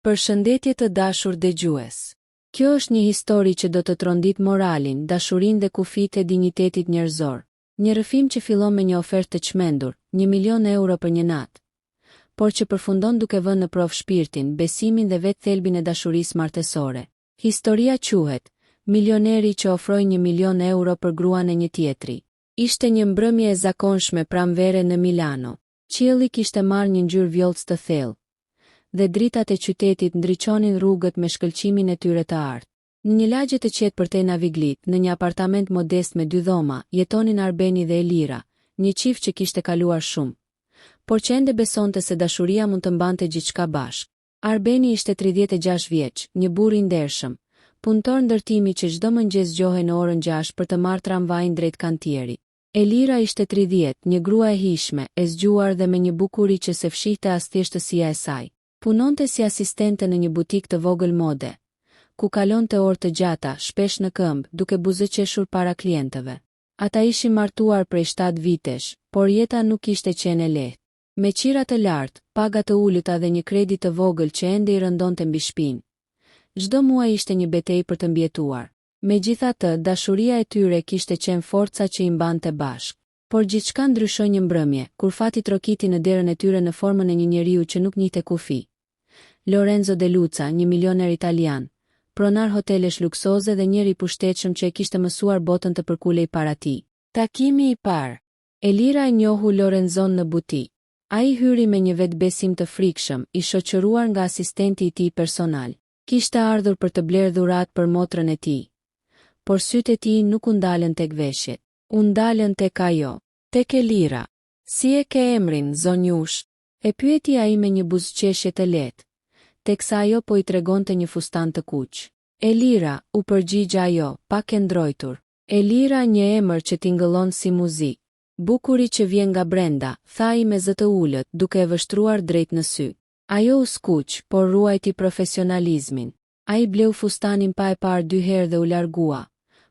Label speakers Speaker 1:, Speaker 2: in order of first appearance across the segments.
Speaker 1: Përshëndetje të dashur dëgjues. Kjo është një histori që do të trondit moralin, dashurinë dhe kufijtë e dinjitetit njerëzor. Një rrëfim që fillon me një ofertë të çmendur, 1.000.000 € për një natë, por që përfundon duke vënë në provë shpirtin, besimin dhe vetë thelbin e dashurisë martësore. Historia quhet Milioneri që ofroi 1.000.000 € për gruan e një tjetri. Ishte një mbrëmje e zakonshme pranvere në Milano. Qielli kishte marrë një ngjyrë vjollcë të thellë dhe dritat e qytetit ndriçonin rrugët me shkëlqimin e tyre të artë. Në një lagje të qetë përtej Naviglit, në një apartament modest me 2 dhoma, jetonin Arbeni dhe Elira, një çift që kishte kaluar shumë, por që ende besonte se dashuria mund të mbante gjithçka bashkë. Arbeni ishte 36 vjeç, një burr i ndershëm, punëtor ndërtimi që çdo mëngjes zgjohej në orën 6 për të marrë tramvajin drejt kantierit. Elira ishte 30, një grua e hishme, e zgjuar dhe me një bukuri që se fshihte as thjeshtësia e saj. Punonte si asistente në një butik të vogël mode, ku kalonte orë të gjata, shpesh në këmbë, duke buzëqeshur para klientëve. Ata ishin martuar prej 7 vitesh, por jeta nuk ishte qenë e lehtë. Me qira të lartë, paga të ulëta dhe një kredi të vogël që ende i rëndonte mbi shpinë, çdo muaj ishte një betejë për të mbijetuar. Megjithatë, dashuria e tyre kishte qenë forca që i mbante bashkë. Por gjithçka ndryshoi një mbrëmje, kur fati trokiti në derën e tyre në formën e një njeriu që nuk njihte kufi. Lorenzo De Luca, një milioner italian, pronar hotelesh luksoze dhe njeri i pushtetshëm që e kishte mësuar botën të përkulej para tij. Takimi i parë. Elira e njohu Lorenzon në butik. Ai hyri me një vetbesim të frikshëm, i shoqëruar nga asistenti i tij personal. Kishte ardhur për të blerë dhuratë për motrën e tij, por sytë e tij nuk u ndalën tek veshjet. U ndalën tek ajo, tek Elira. Si e ke emrin, zonjush? E pyeti ai me një buzëqeshje të lehtë, teksa ajo po i tregonte një fustan të kuq. Elira, u përgjigj ajo, pak e ndrojtur. Elira, një emër që tingëllon si muzikë. Bukuri që vjen nga brenda, tha ai me zë të ulët, duke e vështruar drejt në sy. Ajo u skuq, por ruajti profesionalizmin. Ai bleu fustanin pa e parë 2 herë dhe u largua,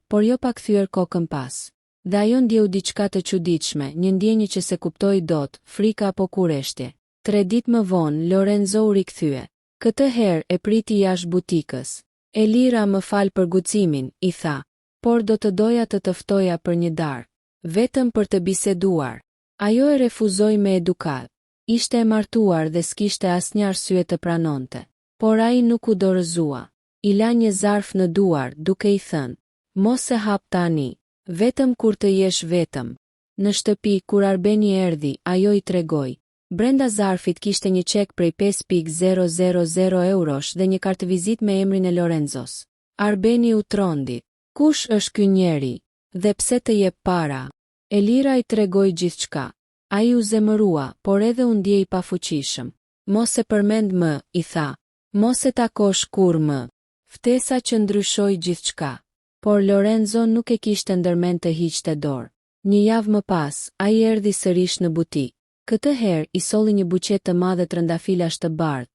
Speaker 1: por jo pa kthyer kokën pas. Dhe ajo ndjeu diçka të çuditshme, një ndjenjë që se kuptoi dot, frika apo kurreshtje. 3 ditë më vonë, Lorenzo u rikthye. Këtë herë e priti jashtë butikës. Elira, më fal për guximin, i tha, por do të doja të ftoja për një darkë, vetëm për të biseduar. Ajo e refuzoi me edukat. Ishte e martuar dhe s'kishte asnjë arsye të pranonte. Por ai nuk u dorëzua. I la një zarf në duar, duke i thënë, mos e hap tani, vetëm kur të jesh vetëm. Në shtëpi, kur Arbeni erdhi, ajo i tregoi. Brenda zarfit kishte një çek prej 5.000 eurosh dhe një kartëvizit me emrin e Lorenzos. Arbeni u trondi. Kush është ky njeri? Dhe pse të jep para? Elira i tregoi gjithçka. Ai u zemërua, por edhe u ndjej pafuqishëm. Mos e përmend më, i tha. Mos e takosh kur më. Ftesa që ndryshoi gjithçka. Por Lorenzo nuk e kishte ndërmend të hiqte dorë. Një javë më pas, ai erdhi sërish në butik. Këtë herë i solli një buqet të madhe trëndafilash të bardhë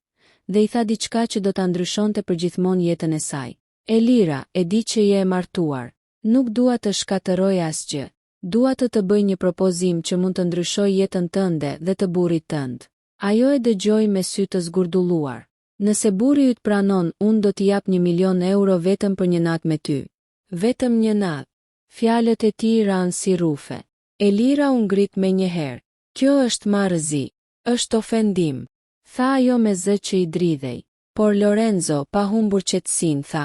Speaker 1: dhe i tha diçka që do ta ndryshonte përgjithmonë jetën e saj. Elira, e di që je e martuar. Nuk dua të shkatërroj asgjë. Dua të bëj një propozim që mund të ndryshojë jetën tënde dhe të burrit tënd. Ajo e dëgjoi me sy të zgurdulluar. Nëse burri yt pranon, unë do t'i jap 1.000.000 € vetëm për një natë me ty. Vetëm një natë. Fjalët e tij ranë si rufe. Elira u ngrit me një herë. Kjo është marrëzi, është ofendim, tha ajo me zë që i dridhej. Por Lorenzo, pa humbur qetësinë, tha,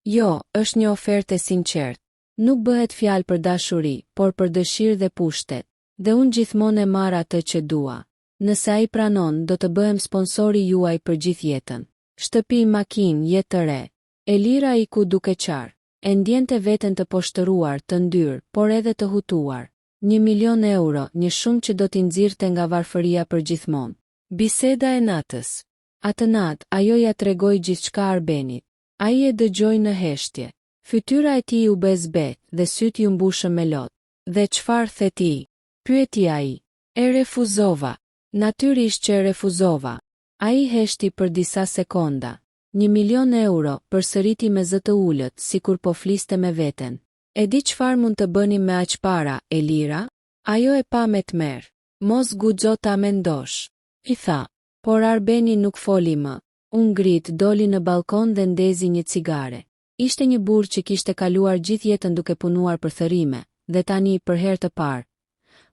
Speaker 1: jo, është një ofertë e sinqertë. Nuk bëhet fjalë për dashuri, por për dëshirë dhe pushtet. Dhe unë gjithmonë e marr atë që dua. Nëse ai pranon, do të bëhem sponsori juaj për gjithë jetën. Shtëpi, makinë, jetë të re. Elira iku duke qarë. E ndjente veten të poshtëruar, të ndyrë, por edhe të hutuar. 1.000.000 €, një shumë që do t'i nxirrte nga varfëria për gjithmonë. Biseda e natës. Atë natë, ajo ja tregoi gjithçka Arbenit. Ai e dëgjoi në heshtje. Fytyra e tij u bë zbet dhe syti u mbushën me lot. Dhe çfarë the ti? Pyeti ai. E refuzova. Natyrisht që e refuzova. Ai heshti për disa sekonda. 1.000.000 €, përsëriti me zë të ulët, sikur po fliste me veten. E di çfarë mund të bënim me aq para, Elira? Ajo e pa me tmerr. Mos guxo ta mendosh, i tha. Por Arbeni nuk foli më. Unë ngrit, doli në balkon dhe ndezi një cigare. Ishte një burr që kishte kaluar gjithë jetën duke punuar për thërrime, dhe tani, për herë të parë,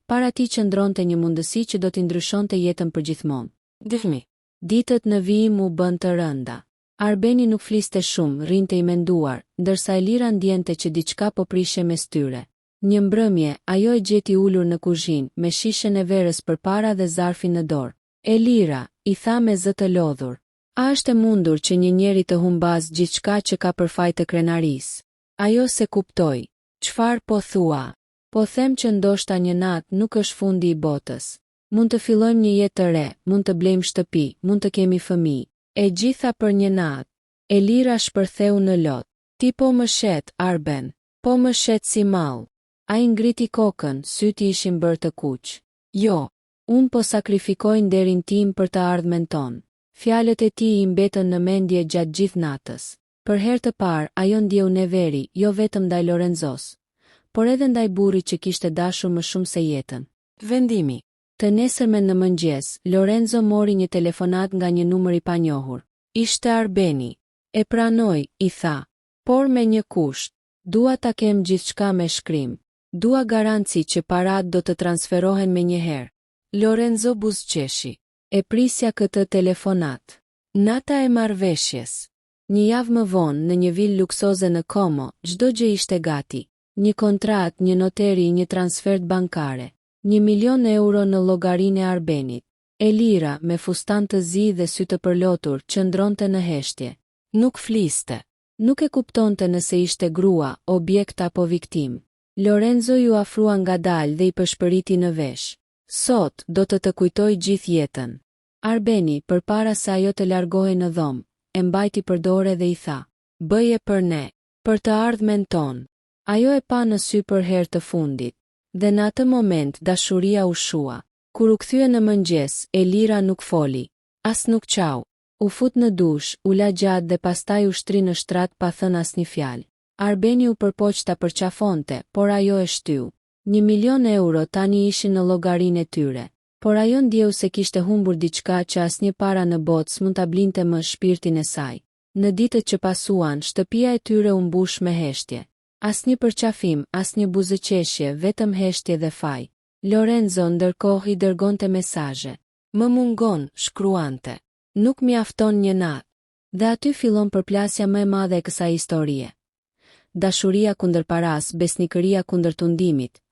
Speaker 1: para tij qëndronte një mundësi që do t'i ndryshonte jetën përgjithmonë. Dihmi. Ditët në vijim u bën të rënda. Arbeni nuk fliste shumë, rrinte i menduar, ndërsa Elira ndjente që diçka po prishej mes tyre. Një mbrëmje, ajo e gjeti ulur në kuzhinë, me shishen e verës përpara dhe zarfin në dorë. Elira, i tha me zë të lodhur. A është e mundur që një njeri të humbas gjithçka që ka për faj të krenarisë? Ajo se kuptoi. Çfarë po thua? Po them që ndoshta një natë nuk është fundi i botës. Mund të fillojmë një jetë të re, mund të blejmë shtëpi, mund të kemi fëmijë. E gjitha për një natë. Elira shpërtheu në lot. Ti po më shet, Arben. Po më shet si mall. Ai ngriti kokën, syti ishin bërë të kuq. Jo, unë po sakrifikoj nderin tim për të ardhmen tonë. Fjalët e tij i mbetën në mendje gjatë gjithë natës. Për herë të parë, ajo ndjeu neveri, jo vetëm ndaj Lorenzos, por edhe ndaj burrit që kishte dashur më shumë se jetën. Vendimi. Të nesërmen në mëngjes, Lorenzo mori një telefonat nga një numër i panjohur. Ishte Arbeni. E pranoj, i tha. Por me një kusht. Dua ta kem gjithçka me shkrim. Dua garanci që parat do të transferohen me njëherë. Lorenzo buzëqeshi. E prisja këtë telefonat. Nata e marrëveshjes. Një javë më vonë, në një vilë luksoze në Como, çdo gjë ishte gati. Një kontratë, një noteri, një transfert bankare. 1.000.000 euro në llogarinë e Arbenit. Elira, me fustan të zi dhe sy të përlotur, qëndronte në heshtje. Nuk fliste. Nuk e kuptonte nëse ishte grua, objekt apo viktim. Lorenzo ju afrua ngadalë dhe i përshpëriti në vesh. Sot, do të kujtoj gjithë jetën. Arbeni, përpara se ajo të largohej në dhomë, e mbajti për dorë dhe i tha. Bëje për ne, për të ardhmen tonë. Ajo e pa në sy për herë të fundit. Dhe në atë moment dashuria u shua. Kur u kthye në mëngjes, Elira nuk foli. As nuk qau. U fut në dush, u la gjatë dhe pastaj u shtri në shtrat pa thënë asnjë fjalë. Arbeni u përpoq ta përqafonte, por ajo e shtyu. 1.000.000 euro tani ishin në llogarinë e tyre. Por ajo ndjeu se kishte humbur diçka që asnjë para në botë s'mund ta blinte më shpirtin e saj. Në ditët që pasuan, shtëpia e tyre u mbush me heshtje. Asnjë përqafim, asnjë buzëqeshje, vetëm heshtje dhe faj. Lorenzo ndërkohë i dërgonte mesazhe. Më mungon, shkruante. Nuk mjafton një natë. Dhe aty fillon përplasja më e madhe e kësaj historie. Dashuria kundër paras, besnikëria kundër tundimit,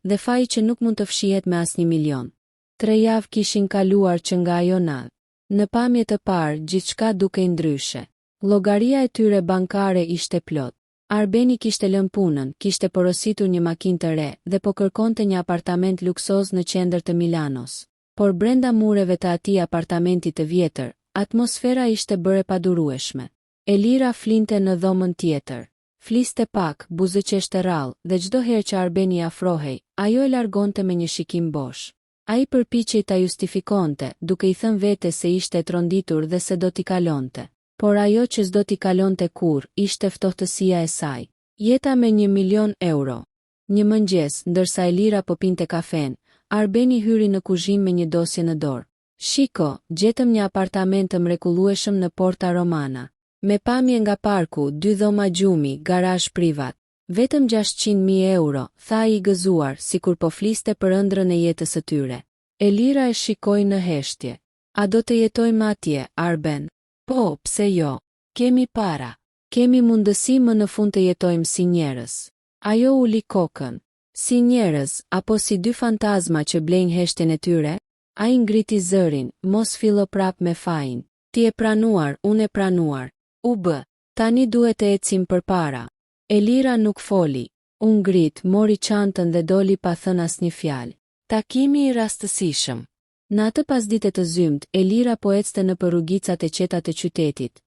Speaker 1: dhe faji që nuk mund të fshihet me asnjë milion. 3 javë kishin kaluar që nga ajo natë. Në pamje të parë, gjithçka dukej ndryshe. Llogaria e tyre bankare ishte plot. Arbeni kishte lënë punën, kishte porositur një makinë të re dhe po kërkonte një apartament luksoz në qendër të Milanos. Por brenda mureve të atij apartamenti të vjetër, atmosfera ishte bërë padurueshme. Elira flinte në dhomën tjetër. Fliste pak, buzëqeshte rrallë, dhe çdo herë që Arbeni afrohej, ajo e largonte me një shikim bosh. Ai përpiqej ta justifikonte, duke i thënë vetes se ishte e tronditur dhe se do t'i kalonte. Por ajo që s'do t'i kalonte kurrë, ishte ftohtësia e saj. Jeta me 1.000.000 euro. Një mëngjes, ndërsa Elira po pinte kafen, Arbeni hyri në kuzhinë me një dosje në dorë. Shiko, gjetëm një apartament të mrekullueshëm në Porta Romana. Me pamje nga parku, 2 dhoma gjumi, garazh privat. Vetëm 600.000 euro, tha i gëzuar, sikur po fliste për ëndrrën e jetës së tyre. Elira e shikoi në heshtje. A do të jetojmë atje, Arben? Po, pse jo? Kemi para. Kemi mundësi më në fund të jetojmë si njerëz. Ajo uli kokën. Si njerëz, apo si 2 fantazma që blejnë heshtjen e tyre? Ai ngriti zërin, mos fillo prap me fajin. Ti e pranuar, unë e pranuar. U bë, tani duhet të ecim përpara. Elira nuk foli. U ngrit, mori çantën dhe doli pa thënë asnjë fjalë. Takimi i rastësishëm. Në atë pasdite të zymt, Elira po ecte në rrugicat e qeta të qytetit,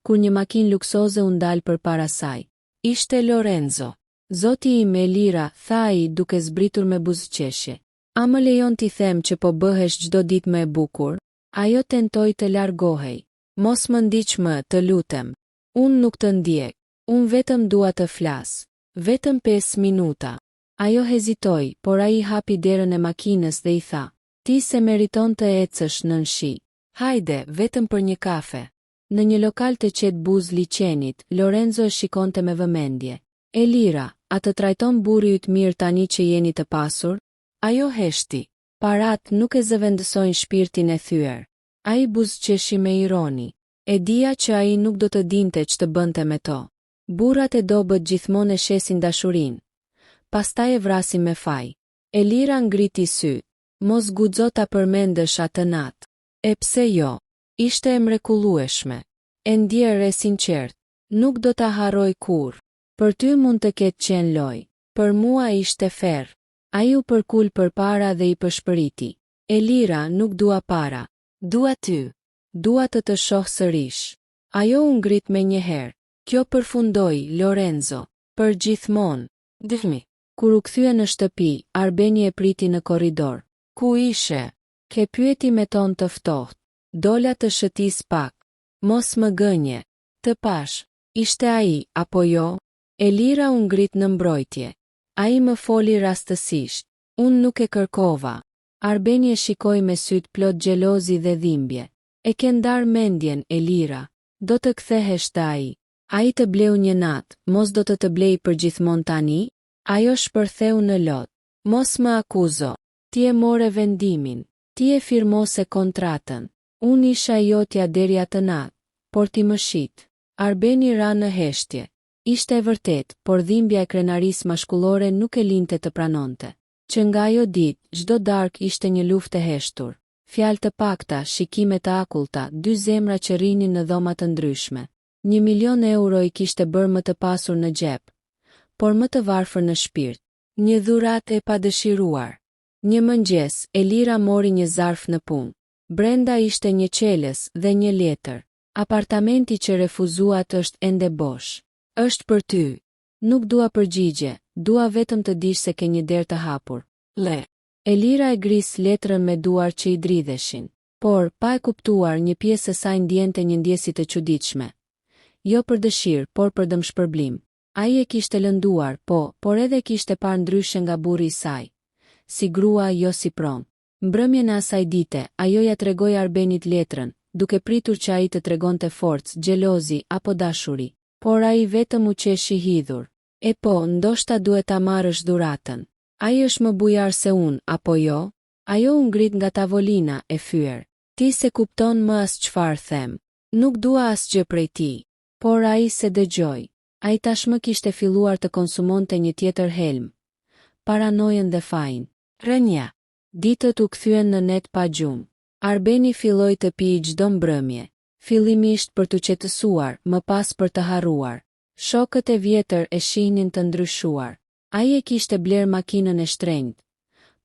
Speaker 1: kur një makinë luksoze u ndal përpara saj. Ishte Lorenzo. Zoti im, Elira, tha ai duke zbritur me buzëqeshje. A më lejon t'i them që po bëhesh çdo ditë më e bukur? Ajo tentoi të largohej. Mos më ndiq më, të lutem. Unë nuk të ndjek. Unë vetëm dua të flas. Vetëm 5 minuta. Ajo hezitoi, por ai hapi derën e makinës dhe i tha. Ti se meriton të ecësh nën shi. Hajde, vetëm për një kafe. Në një lokal të qetë buz liçenit, Lorenzo e shikonte me vëmendje. Elira, a të trajton burri yt mirë tani që jeni të pasur? Ajo heshti. Parat nuk e zëvendësojnë shpirtin e thyer. Ai buzëqeshi me ironi. E dija që ai nuk do të dinte ç'të bënte me to. Burrat e dobët gjithmonë e shesin dashurinë. Pastaj e vrasin me faj. Elira ngriti sy. Mos guxo ta përmendësh atë natë. E pse jo? Ishte e mrekullueshme. E ndjer e sinqert. Nuk do ta harroj kurrë. Për ty mund të ketë qenë loj. Për mua ishte ferr. Ai u përkul përpara dhe I përshpëriti. Elira, nuk dua para. Dua ty. Dua të shoh sërish. Ajo u ngrit me një herë. Kjo përfundoi, Lorenzo. Për gjithmonë. Dëfmi. Kur u kthye në shtëpi, Arbeni e priti në korridor. Ku ishe? Ke pyeti me ton të ftohtë. Dola të shëtis pak. Mos më gënje. Të pash. Ishte ai, apo jo? Elira u ngrit në mbrojtje. Ai më foli rastësisht. Unë nuk e kërkova. Arbeni e shikoi me syt plot xhelozi dhe dhimbje. E ke ndar mendjen, Elira. Do të kthehesh te ai. Ai të bleu një natë, mos do të blej për gjithmonë tani? Ajo shpërtheu në lot. Mos më akuzo. Ti e more vendimin. Ti e firmose kontratën. Unë isha jotja deri atë natë, por ti më shit. Arbeni ra në heshtje. Ishte e vërtet, por dhimbja e krenarisë mashkullore nuk e linte të pranonte. Që nga ajo ditë, çdo darkë ishte një luftë e heshtur. Fjalë të pakta, shikime të akullta, dy zemra që rrinin në dhoma të ndryshme. 1.000.000 euro I kishte bërë më të pasur në xhep, por më të varfër në shpirt. Një dhuratë e padëshiruar. Një mëngjes, Elira mori një zarf në punë. Brenda ishte një qelës dhe një letër. Apartamenti që refuzuat është ende bosh. Është për ty. Nuk dua përgjigje, dua vetëm të dish se ke një derë të hapur. Le. Elira e gris letrën me duar që I dridheshin. Por, pa e kuptuar, një pjesë e saj ndjente një ndjesi të çuditshme. Jo për dëshirë, por për dëmshpërblim. Ai e kishte lënduar, por edhe kishte parë ndryshe nga burri I saj. Si grua, jo si prom. Mbrëmjen e asaj dite, ajo ja tregoi Arbenit letrën, duke pritur që ai të tregonte forcë, xhelozi apo dashuri. Por ai vetëm u qeshi hidhur. E ndoshta duhet ta marrësh dhuratën. Ai është më bujar se unë, apo jo? Ajo u ngrit nga tavolina, e fyer. Ti se kupton më as çfarë them. Nuk dua asgjë prej ti. Por ai se dëgjoi. Ai tashmë kishte filluar të konsumonte një tjetër helm. Paranojën dhe fajin. Rënja. Ditët u kthyen në net pa gjumë. Arbeni filloi të pijë çdo mbrëmje. Fillimisht për të qetësuar, më pas për të harruar. Shokët e vjetër e shihnin të ndryshuar. Ai e kishte bler makinën e shtrenjtë,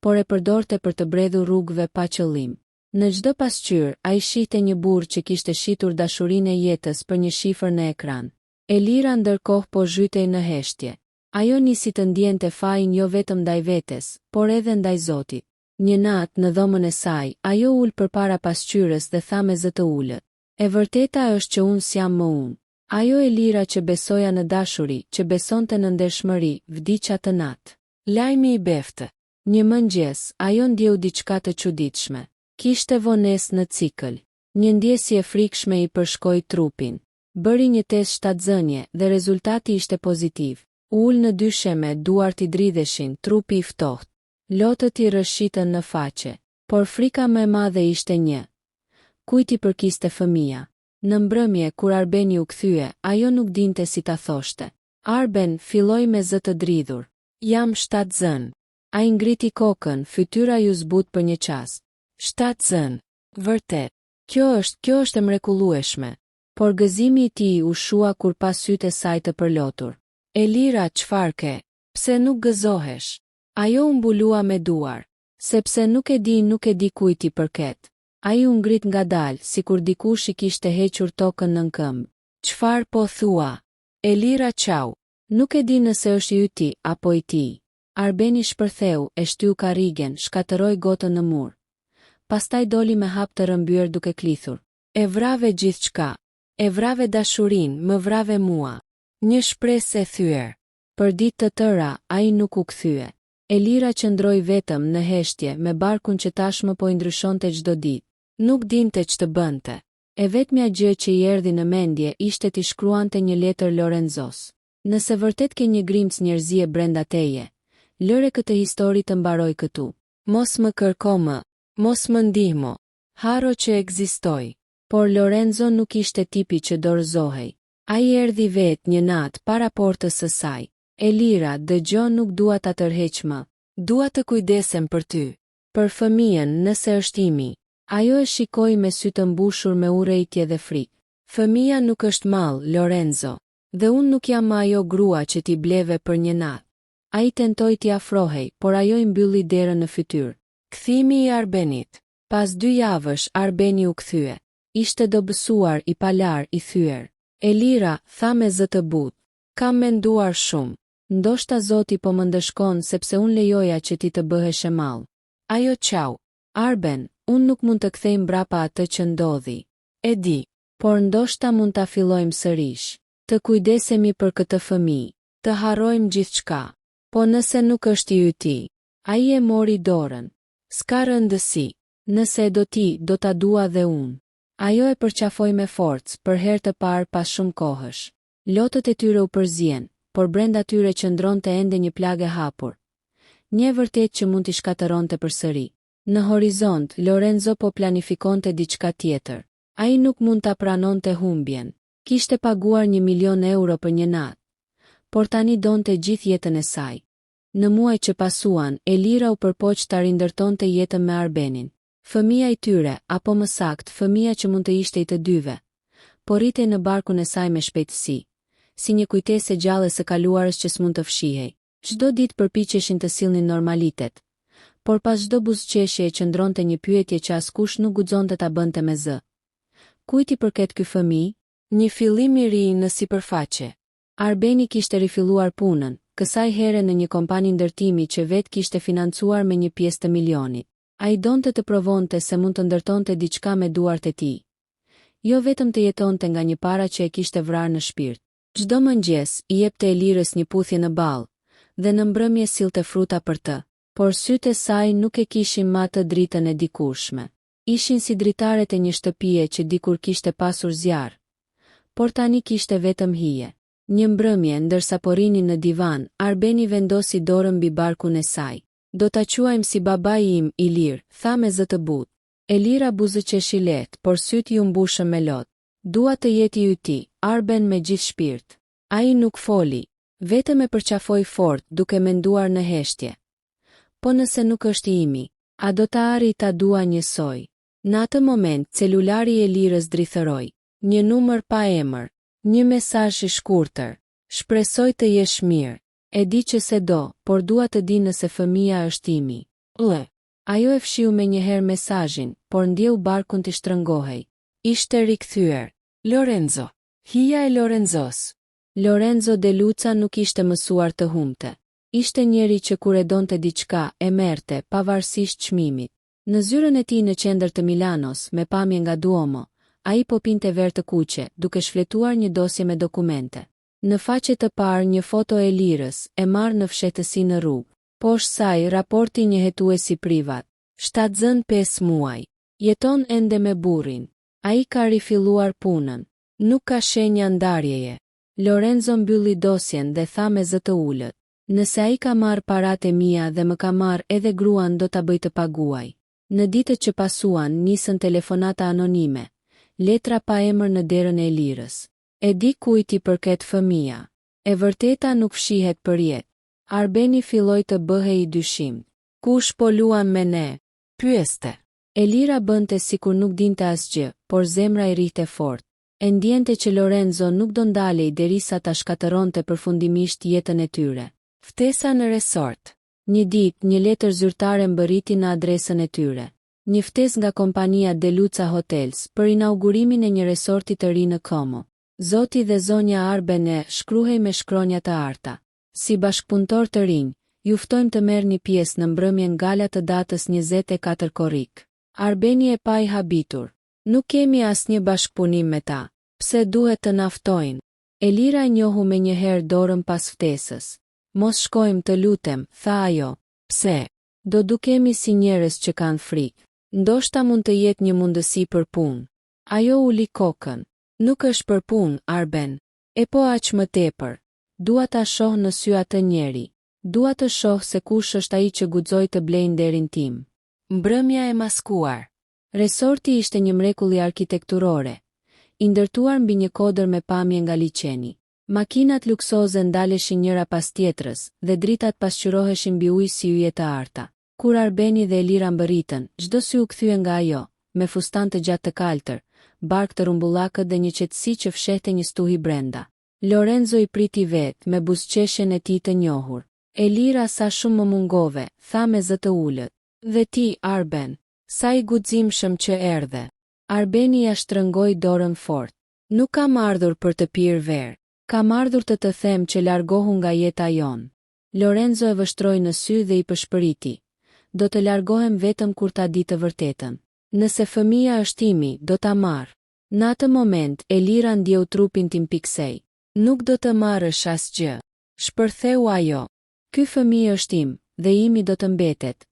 Speaker 1: por e përdorte për të bredhur rrugëve pa qëllim. Në çdo pasqyrë, ai shihte një burr që kishte shitur dashurinë e jetës për një shifër në ekran. Elira ndërkohë po zhytej në heshtje. Ajo nisi të ndjente fajin jo vetëm ndaj vetes, por edhe ndaj Zotit. Një natë në dhomën e saj, ajo ul përpara pasqyrës dhe tha me zë të ulët. E vërteta është që unë s'jam më unë. Ajo Elira që besoja në dashuri, që besonte në ndershmëri, vdiq atë natë. Lajmi I beftë. Një mëngjes, ajo ndjeu diçka të çuditshme. Kishte vonesë në cikël. Një ndjesje e frikshme I përshkoi trupin. Bëri një test shtatzënie dhe rezultati ishte pozitiv. Ul në dysheme, duart I dridheshin, trupi I ftohtë. Lotët I rrëshitën në faqe, por frika më e madhe ishte një. Kujt I përkiste fëmia? Në mbrëmje, kur Arbeni u kthye, ajo nuk dinte si ta thoshte. Arben filloi me zë të dridhur. Jam shtatzën. Ai ngriti kokën, fytyra ju zbut për një çast. Shtatzën. Vërtet. Kjo është e mrekullueshme. Por gëzimi I tij u shua kur pa sytë e saj të përlotur. Elira, çfarë ke? Pse nuk gëzohesh? Ajo u mbulua me duar. Sepse nuk e di kujt I përket. Ai u ngrit ngadalë, sikur dikush I kishte hequr tokën nën këmbë. Çfarë po thua? Elira qau. Nuk e di nëse është I yti apo I tij. Arbeni shpërtheu, e shtyu karrigen, shkatëroi gotën në mur. Pastaj doli me hap të rrëmbyer duke klithur. E vrave gjithçka. E vrave dashurinë, më vrave mua. Një shpresë e thyer. Për ditë të tëra, ai nuk u kthye. Elira qëndroi vetëm në heshtje me barkun që tashmë po I ndryshonte çdo ditë. Nuk dinte ç'të bënte. E vetmja gjë që i erdhi në mendje ishte t'i shkruante një letër Lorenzos. Nëse vërtet ke një grimc njerëzie brenda teje, lëre këtë histori të mbaroj këtu. Mos më kërko më, mos më ndihmo, haro që ekzistoj. Por Lorenzo nuk ishte tipi që dorëzohej. Ai erdhi vetë një natë para portës së saj. Elira, dëgjo, nuk dua ta tërheq më. Dua të kujdesem për ty. Për fëmijën, nëse është imi. Ajo e shikoi me sy të mbushur me urrejtje dhe frikë. Fëmia nuk është mall, Lorenzo. Dhe unë nuk jam ajo grua që ti bleve për një natë. Ai tentoi t'i afrohej, por ajo i mbylli derën në fytyrë. Kthimi i Arbenit. Pas 2 javësh, Arbeni u kthye. Ishte dobësuar, i palar, i thyer. Elira, tha me zë të butë. Kam menduar shumë. Ndoshta Zoti po më ndëshkon sepse unë lejoja që ti të bëheshe mall. Ajo qau. Arben, unë nuk mund të kthej mbrapa atë që ndodhi. E di, por ndoshta mund ta fillojmë sërish. Të kujdesemi për këtë fëmijë, të harrojmë gjithçka. Po nëse nuk është i yti, ai e mori dorën. S'ka rëndësi. Nëse e do ti, do ta dua dhe unë. Ajo e përqafoi me forcë, për herë të parë pas shumë kohësh. Lotët e tyre u përzien, por brenda tyre qëndronte ende një plagë hapur. Një vërtet që mund t'i shkatëronte përsëri. Në horizont, Lorenzo po planifikonte diçka tjetër. Ai nuk mund ta pranonte humbjen. Kishte paguar 1 milion euro për një natë, por tani donte gjithë jetën e saj. Në muaj që pasuan, Elira u përpoq ta rindërtonte jetën me Arbenin. Fëmia i tyre, apo më saktë, fëmia që mund të ishte i të dyve, por rritej në barkun e saj me shpejtësi, si një kujtesë e gjallë së kaluarës që s'mund të fshihej. Çdo ditë përpiqeshin të sillnin normalitet, por pas çdo buzëqeshje e qëndronte një pyetje që askush nuk guxonte ta bënte me zë. Kujt i përket ky fëmijë? Një fillim i ri në sipërfaqe. Arbeni kishte rifilluar punën, kësaj here në një kompani ndërtimi që vetë kishte financuar me një pjesë të milionit. Ai donte të provonte se mund të ndërtonte diçka me duart e tij. Jo vetëm të jetonte nga një para që e kishte vrarë në shpirt. Çdo mëngjes i jepte Elirës një puthje në ball, dhe në mbrëmje sillte fruta për të, por sytë e saj nuk e kishin më atë dritën e dikurshme. Ishin si dritaret e një shtëpie që dikur kishte pasur zjarr, por tani kishte vetëm hije. Një mbrëmje, ndërsa po rinin në divan, Arbeni vendosi dorën mbi barkun e saj. Do ta quajmë si babai im, Ilir, tha me zë të butë. Elira buzëqeshi lehtë, por sytë ju mbushën me lot. Dua të jeti i yti, Arben me gjithë shpirt. Ai nuk foli, vetëm e përqafoi fort, duke menduar në heshtje. Po nëse nuk është i imi, a do ta arri ta dua njësoj? Në atë moment, celulari i Elirës drithëroi. Një numër pa emër, një mesazh i shkurtër. Shpresoj të jesh mirë. E di që se do, por dua të di nëse fëmia është imi. Ajo e fshiu me njëherë mesazhin, por ndjeu barkun të shtrëngohej. Ishte rikthyer. Lorenzo. Hija e Lorenzos. Lorenzo de Luca nuk ishte mësuar të humbte. Ishte njeri që kur e donte diçka, e merrte, pavarësisht çmimit. Në zyrën e tij në qendër të Milanos, me pamje nga Duomo, ai po pinte verë të kuqe, duke shfletuar një dosje me dokumente. Në faqe të parë një foto e Elirës, e marrë në fshehtësi në rrugë. Poshtë saj raporti një hetuesi privat. Shtatzën 5 muaj. Jeton ende me burrin. Ai ka rifilluar punën. Nuk ka shenja ndarjeje. Lorenzo mbylli dosjen dhe tha me zë të ulët. Nëse ai ka marrë paratë e mia dhe më ka marrë edhe gruan, do ta bëj të paguaj. Në ditët që pasuan, nisën telefonata anonime. Letra pa emër në derën e Elirës. E di kujt i përket fëmia. E vërteta nuk fshihet për jetë. Arbeni filloi të bëhej i dyshim. Kush po luan me ne? Pyeste. Elira bënte sikur nuk dinte asgjë, por zemra i rrihte fort. E ndjente që Lorenzo nuk do ndalej derisa ta shkatëronte përfundimisht jetën e tyre. Ftesa në resort. Një ditë, një letër zyrtare mbërriti në adresën e tyre. Një ftesë nga kompania De Luca Hotels për inaugurimin e një resorti të ri në Como. Zoti dhe zonja Arbene, shkruhej me shkronja të arta. Si bashkëpunëtor të rinj, ju ftojmë të merrni pjesë në mbrëmjen gala të datës 24 korrik. Arbeni e pa i habitur. Nuk kemi asnjë bashkëpunim me ta. Pse duhet të na ftojnë? Elira e njohu me njëherë dorën pas ftesës. Mos shkojmë, të lutem, tha ajo. Pse? Do dukemi si njerëz që kanë frikë. Ndoshta mund të jetë një mundësi për punë. Ajo uli kokën. Nuk është për punë, Arben. E po aq më tepër. Dua ta shoh në sy atë njeri. Dua të shoh se kush është ai që guxoi të blejë nderin tim. Mbrëmja e maskuar. Resorti ishte një mrekulli arkitekturore, i ndërtuar mbi një kodër me pamje nga liçeni. Makinat luksoze ndaleshin njëra pas tjetrës dhe dritat pasqyroheshin mbi ujë si yje të arta. Kur Arbeni dhe Elira mbërritën, çdo sy u kthye nga ajo, me fustan të gjatë të kaltër, bark të rumbullakët dhe një qetësi që fshehte një stuhi brenda. Lorenzo i priti vetë me buzëqeshjen e tij të njohur. Elira sa shumë më mungove, tha me zë të ulët. Dhe ti, Arben, sa i guximshëm që erdhe. Arbeni ja shtrëngoi dorën fort. Nuk kam ardhur për të pirë verë. Kam ardhur të them që largohu nga jeta jonë. Lorenzo e vështroi në sy dhe i përshpëriti. Do të largohem vetëm kur ta di të vërtetën. Nëse fëmia është imi, do ta marr. Në atë moment, Elira ndjeu trupin tim piksej. Nuk do të marrësh asgjë. Shpërtheu ajo. Ky fëmijë është im, dhe imi do të mbetet,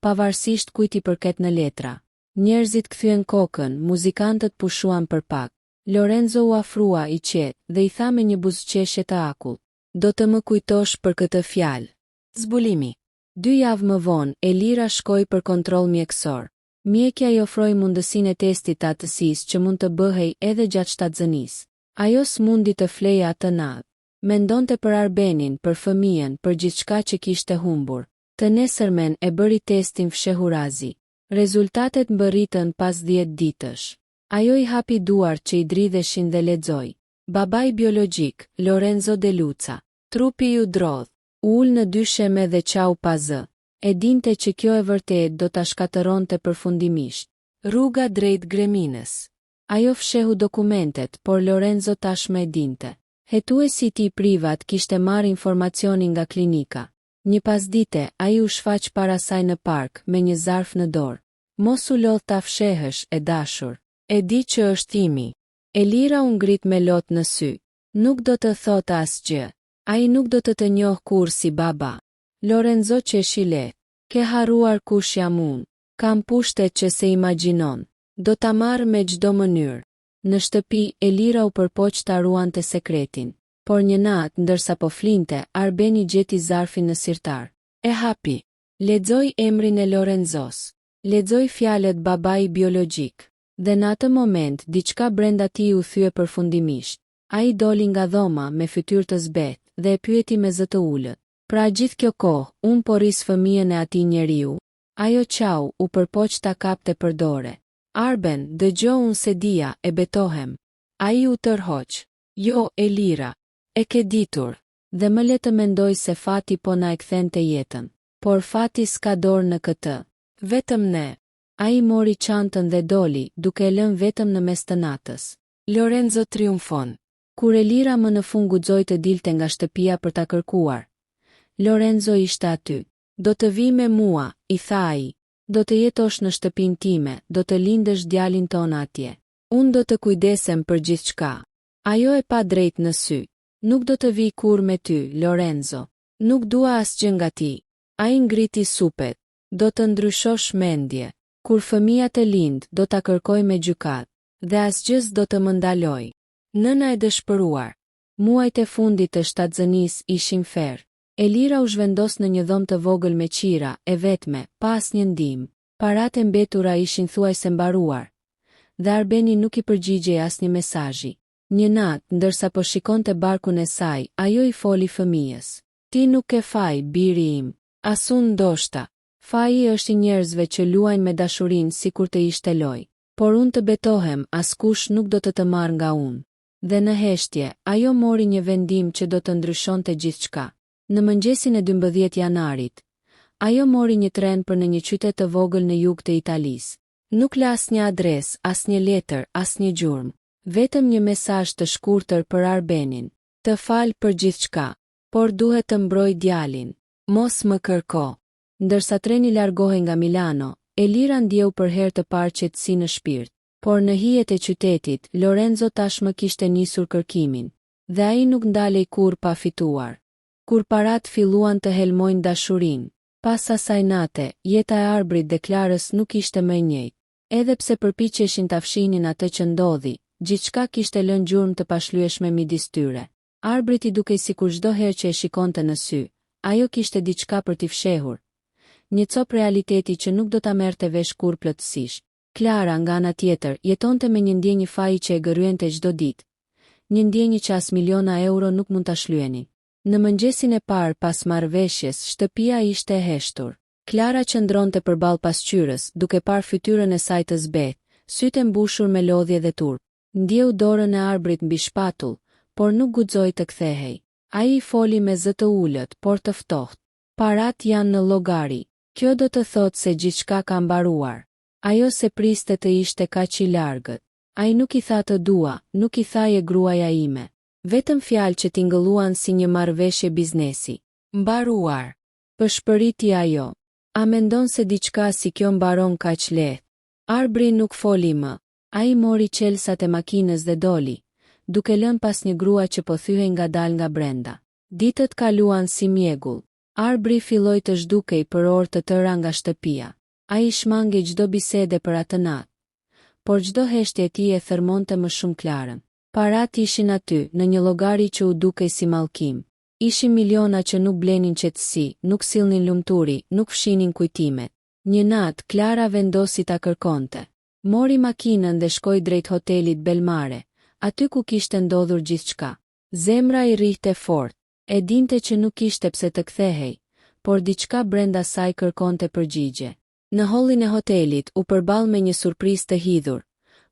Speaker 1: pavarësisht kujt i përket në letra. Njerëzit kthyen kokën, muzikantët pushuan për pak. Lorenzo u afrua i qetë dhe i tha me një buzëqeshje të akullt. Do të më kujtosh për këtë fjalë. Zbulimi. 2 javë më vonë, Elira shkoi për kontroll mjekësor. Mjekja i ofroi mundësinë e testit të atësisë që mund të bëhej edhe gjatë shtatëzënisë. Ajo s'mundi të flejë atë natë. Mendonte për Arbenin, për fëmijën, për gjithçka që kishte humbur. Të nesërmen e bëri testin fshehurazi. Rezultatet mbërritën pas 10 ditësh. Ajo i hapi duart që i dridheshin dhe lexoi. Babai biologjik, Lorenzo De Luca. Trupi ju drodh. U ul në dysheme dhe qau pa zë. E dinte që kjo e vërtet do ta shkatëronte përfundimisht. Rruga drejt Greminës. Ajo fshehu dokumentet, por Lorenzo tashmë e dinte. Hetuesi i tij privat kishte marrë informacionin nga klinika. Një pasdite, ai u shfaq para saj në park me një zarf në dorë. Mos u lodh ta fshehësh, e dashur. E di që është imi. Elira u ngrit me lot në sy. Nuk do të thotë asgjë. Ai nuk do të njohë kur si baba. Lorenzo qeshi lehtë. Ke harruar kush jam unë. Kam pushtet që se imagjinon. Do ta marr me çdo mënyrë. Në shtëpi, Elira u përpoq ta ruante sekretin. Por një natë, ndërsa po flinte, Arbeni gjeti zarfin në sirtar. E hapi. Lexoi emrin e Lorenzos. Lexoi fjalët babai biologjik. Dhe në atë moment, diçka brenda tij u thye përfundimisht. Ai doli nga dhoma me fytyrë të zbet dhe e pyeti me zë të ulët. Pra gjithë kjo kohë, unë po rris fëmijën e atij njeriu. Ajo qau, u përpoq ta kapte për dore. Arben, dëgjo, unë se dia, e betohem. Ai u tërhoq. Jo, Elira. E ke ditur. Dhe më le të mendoj se fati po na e kthente jetën. Por fati s'ka dorë në këtë. Vetëm ne. Ai mori çantën dhe doli, duke e lënë vetëm në mes të natës. Lorenzo triumfon. Kur Elira më në fund guxoi të dilte nga shtëpia për ta kërkuar, Lorenzo ishte aty. Do të vi me mua, i tha ai. Do të jetosh në shtëpinë time, do të lindësh djalin ton atje. Unë do të kujdesem për gjithçka. Ajo e pa drejt në sy. Nuk do të vi kur me ty, Lorenzo. Nuk dua asgjë nga ti. Ai ngriti supet. Do të ndryshosh mendje. Kur fëmia të lind, do ta kërkoj me gjykat. Dhe asgjë do të më ndaloj. Nëna e dëshpëruar. Muajt e fundit të shtatëzënisë ishin ferë. Elira u zhvendos në një dhomë të vogël me qira, e vetme, pa asnjë ndihmë. Paratë e mbetura ishin thuajse mbaruar. Dhe Arbeni nuk i përgjigjej asnjë mesazhi. Një natë, ndërsa po shikonte barkun e saj, ajo i foli fëmijës. Ti nuk ke faj, biri im. As unë ndoshta. Faji është i njerëzve që luajnë me dashurinë sikur të ishte lojë. Por unë të betohem, askush nuk do të marrë nga unë. Dhe në heshtje, ajo mori një vendim që do të ndryshonte gjithçka. Në mëngjesin e 12 janarit, ajo mori një tren për në një qytet të vogël në jug të Italisë. Nuk la asnjë adresë, asnjë letër, asnjë gjurmë. Vetëm një mesazh të shkurtër për Arbenin. Të fal për gjithçka, por duhet të mbroj djalin. Mos më kërko. Ndërsa treni largohej nga Milano, Elira ndjeu për herë të parë qetësi në shpirt. Por në hijet e qytetit, Lorenzo tashmë kishte nisur kërkimin. Dhe ai nuk ndalej kur pa fituar. Kur parat filluan të helmojnë dashurinë, pas asaj nate, jeta e Arbrit dhe Klarës nuk ishte më e njëjtë. Edhe pse përpiqeshin ta fshinin atë që ndodhi, gjithçka kishte lënë gjurmë të pashlyeshme midis tyre. Arbrit i dukej sikur çdo herë që e shikonte në sy, ajo kishte diçka për t'i fshehur. Një copë realiteti që nuk do ta merrte vesh kur plotësisht. Klara, nga ana tjetër, jetonte me një ndjenjë faji që e gëryente çdo ditë. Një ndjenjë që as miliona euro nuk mund ta shlyenin. Në mëngjesin e parë pas marrëveshjes, shtëpia ishte e heshtur. Klara qëndronte përballë pasqyrës, duke parë fytyrën e saj të zbetë, sytë e mbushur me lodhje dhe turp. Ndjeu dorën e Arbrit mbi shpatull, por nuk guxoi të kthehej. Ai i foli me zë të ulët, por të ftohtë. Parat janë në llogari. Kjo do të thotë se gjithçka ka mbaruar. Ajo se priste të ishte kaq i largët. Ai nuk i tha të dua, nuk i tha je gruaja ime. Vetëm fjalë që tingëlluan si një marrëveshje biznesi. Mbaruar. Pëshpëriti ajo. A mendon se diçka si kjo mbaron kaq lehtë? Arbri nuk foli më. Ai mori çelsat e makinës dhe doli, duke lënë pas një grua që po thyhej ngadalë nga brenda. Ditët kaluan si mjegull. Arbri filloi të zhdukej për orë të tëra nga shtëpia. Ai shmangi çdo bisede për atë natë, por çdo heshtje e tij e thërmonte më shumë Klarën. Parat ishin aty, në një llogari që u dukej si mallkim. Ishin miliona që nuk blenin qetësi, nuk sillnin lumturi, nuk fshinin kujtimet. Një natë Klara vendosi ta kërkonte. Mori makinën dhe shkoi drejt hotelit Belmare, aty ku kishte ndodhur gjithçka. Zemra i rrihte fort, e dinte që nuk kishte pse të kthehej, por diçka brenda saj kërkonte përgjigje. Në hollin e hotelit u përball me një surprizë të hidhur,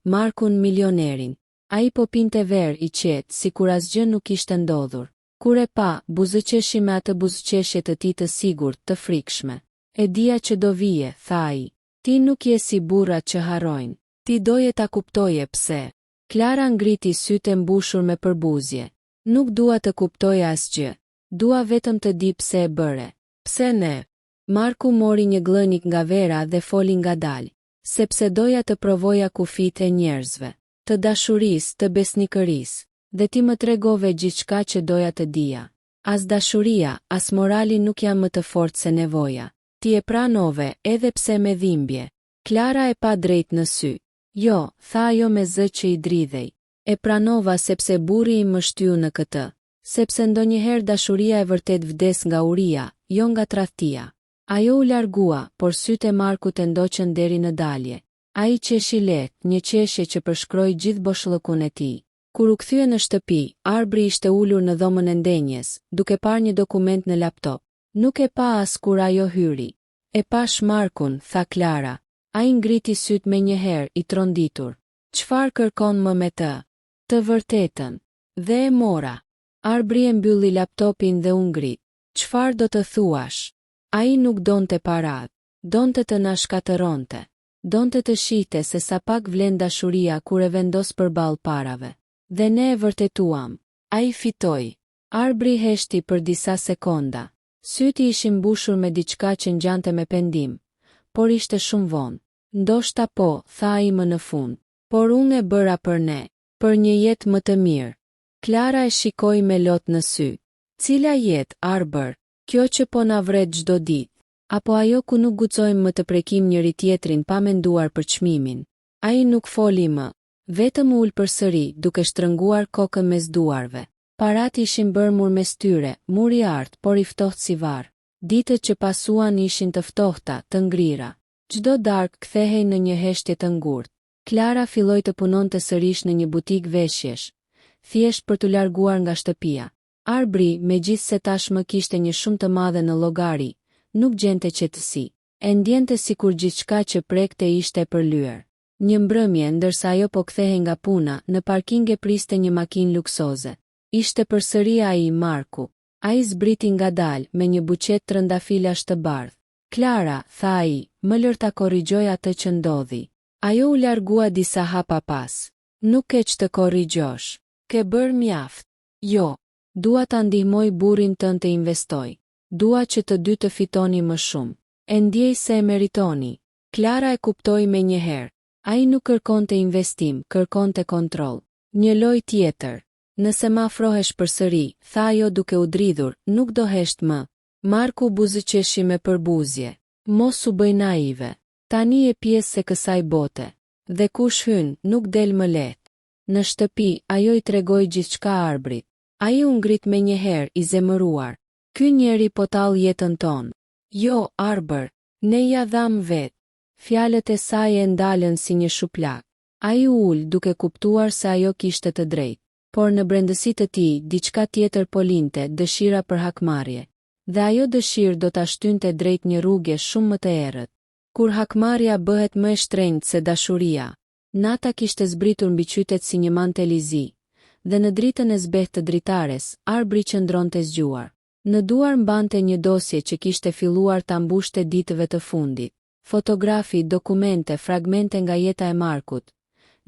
Speaker 1: Markun milionerin. Ai po pinte verë i qetë, sikur asgjë nuk kishte ndodhur. Kur e pa, buzëqeshi me atë buzëqeshje të tij të sigurt, të frikshme. E dija që do vije, tha ai. Ti nuk je si burrat që harrojnë. Ti doje ta kuptoje pse. Klara ngriti sytë e mbushur me përbuzje. Nuk dua të kuptoja asgjë. Dua vetëm të di pse e bëre. Pse ne? Marku mori një glënik nga vera dhe foli ngadalë. Sepse doja të provoja kufit e njerëzve. Të dashurisë, të besnikërisë. Dhe ti më tregove gjithçka që doja të dija. As dashuria, as morali nuk janë më të fortë se nevoja. Ti e pranove, edhe pse me dhimbje. Klara e pa drejt në sy. Jo, tha ajo me zë që i dridhej. E pranova sepse burri im më shtyu në këtë. Sepse ndonjëherë dashuria e vërtet vdes nga uria, jo nga tradhtia. Ajo u largua, por sytë e Markut e ndoqën deri në dalje. Ai qeshi lehtë, një qeshje që përshkroi gjithë boshllëkun e tij. Kur u kthye në shtëpi, Arbri ishte ulur në dhomën e ndenjes, duke parë një dokument në laptop. Nuk e pa as kur ajo hyri. E pash Markun, tha Klara. Ai ngriti sytë me një herë, i tronditur. Çfarë kërkon më me të? Të vërtetën. Dhe e mora. Arbri e mbylli laptopin dhe u ngrit. Çfarë do të thuash? Ai nuk donte parat. Donte të na shkatëronte. Donte të shihte se sa pak vlen dashuria kur e vendos përballë parave. Dhe ne e vërtetuam. Ai fitoi. Arbri heshti për disa sekonda. Syti ishin mbushur me diçka që ngjante me pendim, por ishte shumë vonë. Ndoshta po, tha ai më në fund. Por unë e bëra për ne, për një jetë më të mirë. Klara e shikoi me lot në sy. Cila jetë, Arbër? Kjo që po na vret çdo ditë, apo ajo ku nuk guxojmë më të prekim njëri tjetrin pa menduar për çmimin? Ai nuk foli më, vetëm ul përsëri, duke shtrënguar kokën mes duarve. Parat ishin bërmur mes tyre, muri art, por i ftohtë si varr. Ditët që pasuan ishin të ftohta, të ngrira. Çdo darkë kthehej në një heshtje të ngurtë. Klara filloi të punonte sërish në një butik veshjesh, thjesht për t'u larguar nga shtëpia. Arbri, megjithse tashmë kishte një shumë të madhe në llogari, nuk gjente qetësi. E ndjente sikur gjithçka që prekte ishte e përlyer. Një mbrëmje, ndërsa ajo po kthehej nga puna, në parking e priste një makinë luksoze. Ishte përsëri ai, Marku. Ai zbriti ngadalë me një buqet trëndafilash të bardhë. Klara, tha ai, më lër ta korrigjoj atë që ndodhi. Ajo u largua disa hapa pas. Nuk e që të korrigjosh. Ke bërë mjaft. Jo. Dua ta ndihmoj burrin tënd të investoj. Dua që të dy të fitoni më shumë. E ndjej se e meritoni. Klara e kuptoi me një herë. Ai nuk kërkonte investim, kërkonte kontroll. Një lojë tjetër. Nëse më afrohesh përsëri, tha ajo duke u dridhur, nuk do hesht më. Marku buzëqeshi me përbuzje. Mos u bëj naive. Tani e pjesë se kësaj bote. Dhe kush hyn, nuk del më lehtë. Në shtëpi, ajo i tregoi gjithçka Arbrit. Ai u ngrit menjëherë i zemëruar. Ky njeri po tall jetën tonë. Jo, Arbër, ne ja dham vet. Fjalët e saj e ndalën si një shuplak. Ai u ul duke kuptuar se ajo kishte të drejtë, por në brendësi të tij diçka tjetër po linte, dëshira për hakmarrje. Dhe ajo dëshirë do ta shtynte drejt një rruge shumë më të errët. Kur hakmarrja bëhet më e shtrenjtë se dashuria, nata kishte zbritur mbi qytet si një mantel i zi, dhe në dritën e zbehtë të dritares, Arbri qëndronte zgjuar. Në duar mbante një dosje që kishte filluar ta mbushte ditëve të fundit. Fotografi, dokumente, fragmente nga jeta e Markut.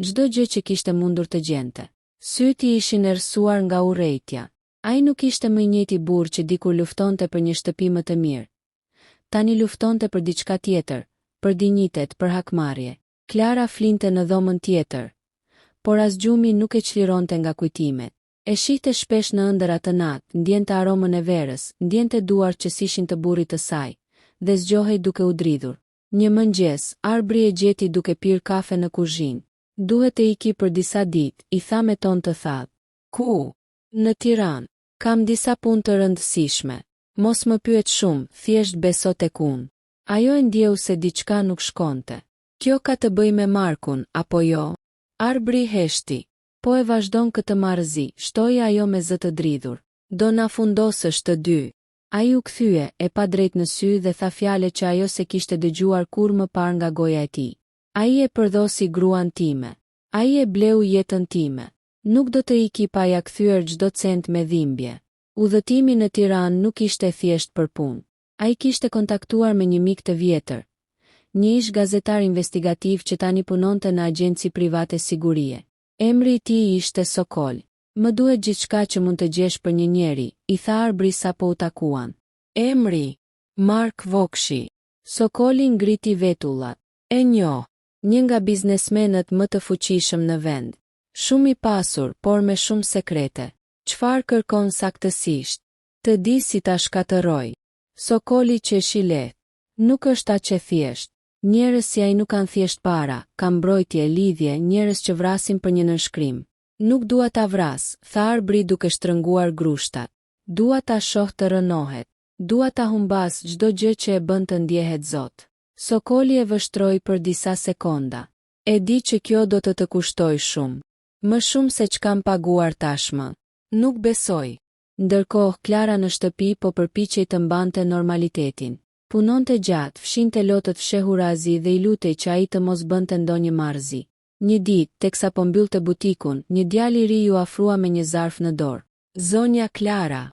Speaker 1: Çdo gjë që kishte mundur të gjente. Sytë i ishin errësuar nga urrejtja. Ai nuk ishte më i njëjti burr që dikur luftonte për një shtëpi më të mirë. Tani luftonte për diçka tjetër, për dinjitet, për hakmarrje. Klara flinte në dhomën tjetër, por as gjumi nuk e çlironte nga kujtimet. E shihte shpesh në ëndër atë natë, ndjente aromën e verës, ndjente duart që ishin të burrit të saj, dhe zgjohej duke u dridhur. Një mëngjes, Arbri e gjeti duke pirë kafe në kuzhinë. Duhet të iki për disa ditë, i tha me ton të thatë. Ku? Në Tiranë. Kam disa punë të rëndësishme. Mos më pyet shumë, thjesht beso tek unë. Ajo e ndjeu se diçka nuk shkonte. Kjo ka të bëjë me Markun, apo jo? Arbri heshti. Po e vazhdon këtë marrëzi, shtoi ajo me zë të dridhur. Do na fundosësh të dy. Ai u kthye, e pa drejt në sy dhe tha fjalë që ajo se kishte dëgjuar kur më parë nga goja e tij. Ai e përdhosi gruan time. Ai e bleu jetën time. Nuk do të iki pa ja kthyer çdo cent me dhimbje. Udhëtimi në Tiranë nuk ishte thjesht për punë. Ai kishte kontaktuar me një mik të vjetër, një ish gazetar investigativ që tani punonte në agjenci private sigurie. Emri i tij ishte Sokol. Më duhet gjithçka që mund të gjesh për një njeri, i tha Arbri sapo u takuan. Emri? Mark Vokshi. Sokoli ngriti vetullat. E njoh, një nga biznesmenët më të fuqishëm në vend. Shumë i pasur, por me shumë sekrete. Çfarë kërkon saktësisht? Të di si ta shkatërroj. Sokoli qeshi lehtë. Nuk është aq e thjesht. Njerëz si ai nuk kanë thjesht para, kanë mbrojtje, lidhje, njerëz që vrasin për një nënshkrim. Nuk dua ta vras, tha Arbri duke shtrënguar grushtat. Dua ta shoh të rënohet. Dua ta humbas çdo gjë që e bën të ndjehet zot. Sokoli e vështroi për disa sekonda. E di që kjo do të kushtoj shumë. Më shumë se ç'kam paguar tashmë. Nuk besoj. Ndërkohë Klara në shtëpi po përpiqej të mbante normalitetin. Punonte gjatë, fshinte lotët fshehurazi dhe i lutej që ai të mos bënte ndonjë marrëzi. Një ditë, teksa po mbyllte butikun, një djalë i ri ju afrua me një zarf në dorë. Zonja Klara.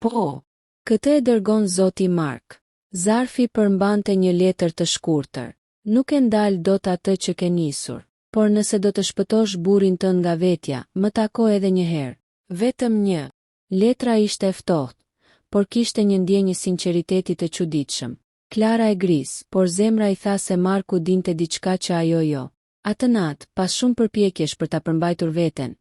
Speaker 1: Po. Këtë e dërgon zoti Mark. Zarfi përmbante një letër të shkurtër. Nuk e ndal dot atë që ke nisur, por nëse do të shpëtosh burrin tënd nga vetja, më tako edhe një herë. Vetëm një. Letra ishte e ftohtë, por kishte një ndjenjë sinqeriteti të çuditshëm. Klara e gris, por zemra i tha se Marku dinte diçka që ajo jo. Atë natë, pas shumë përpjekjesh për ta përmbajtur veten,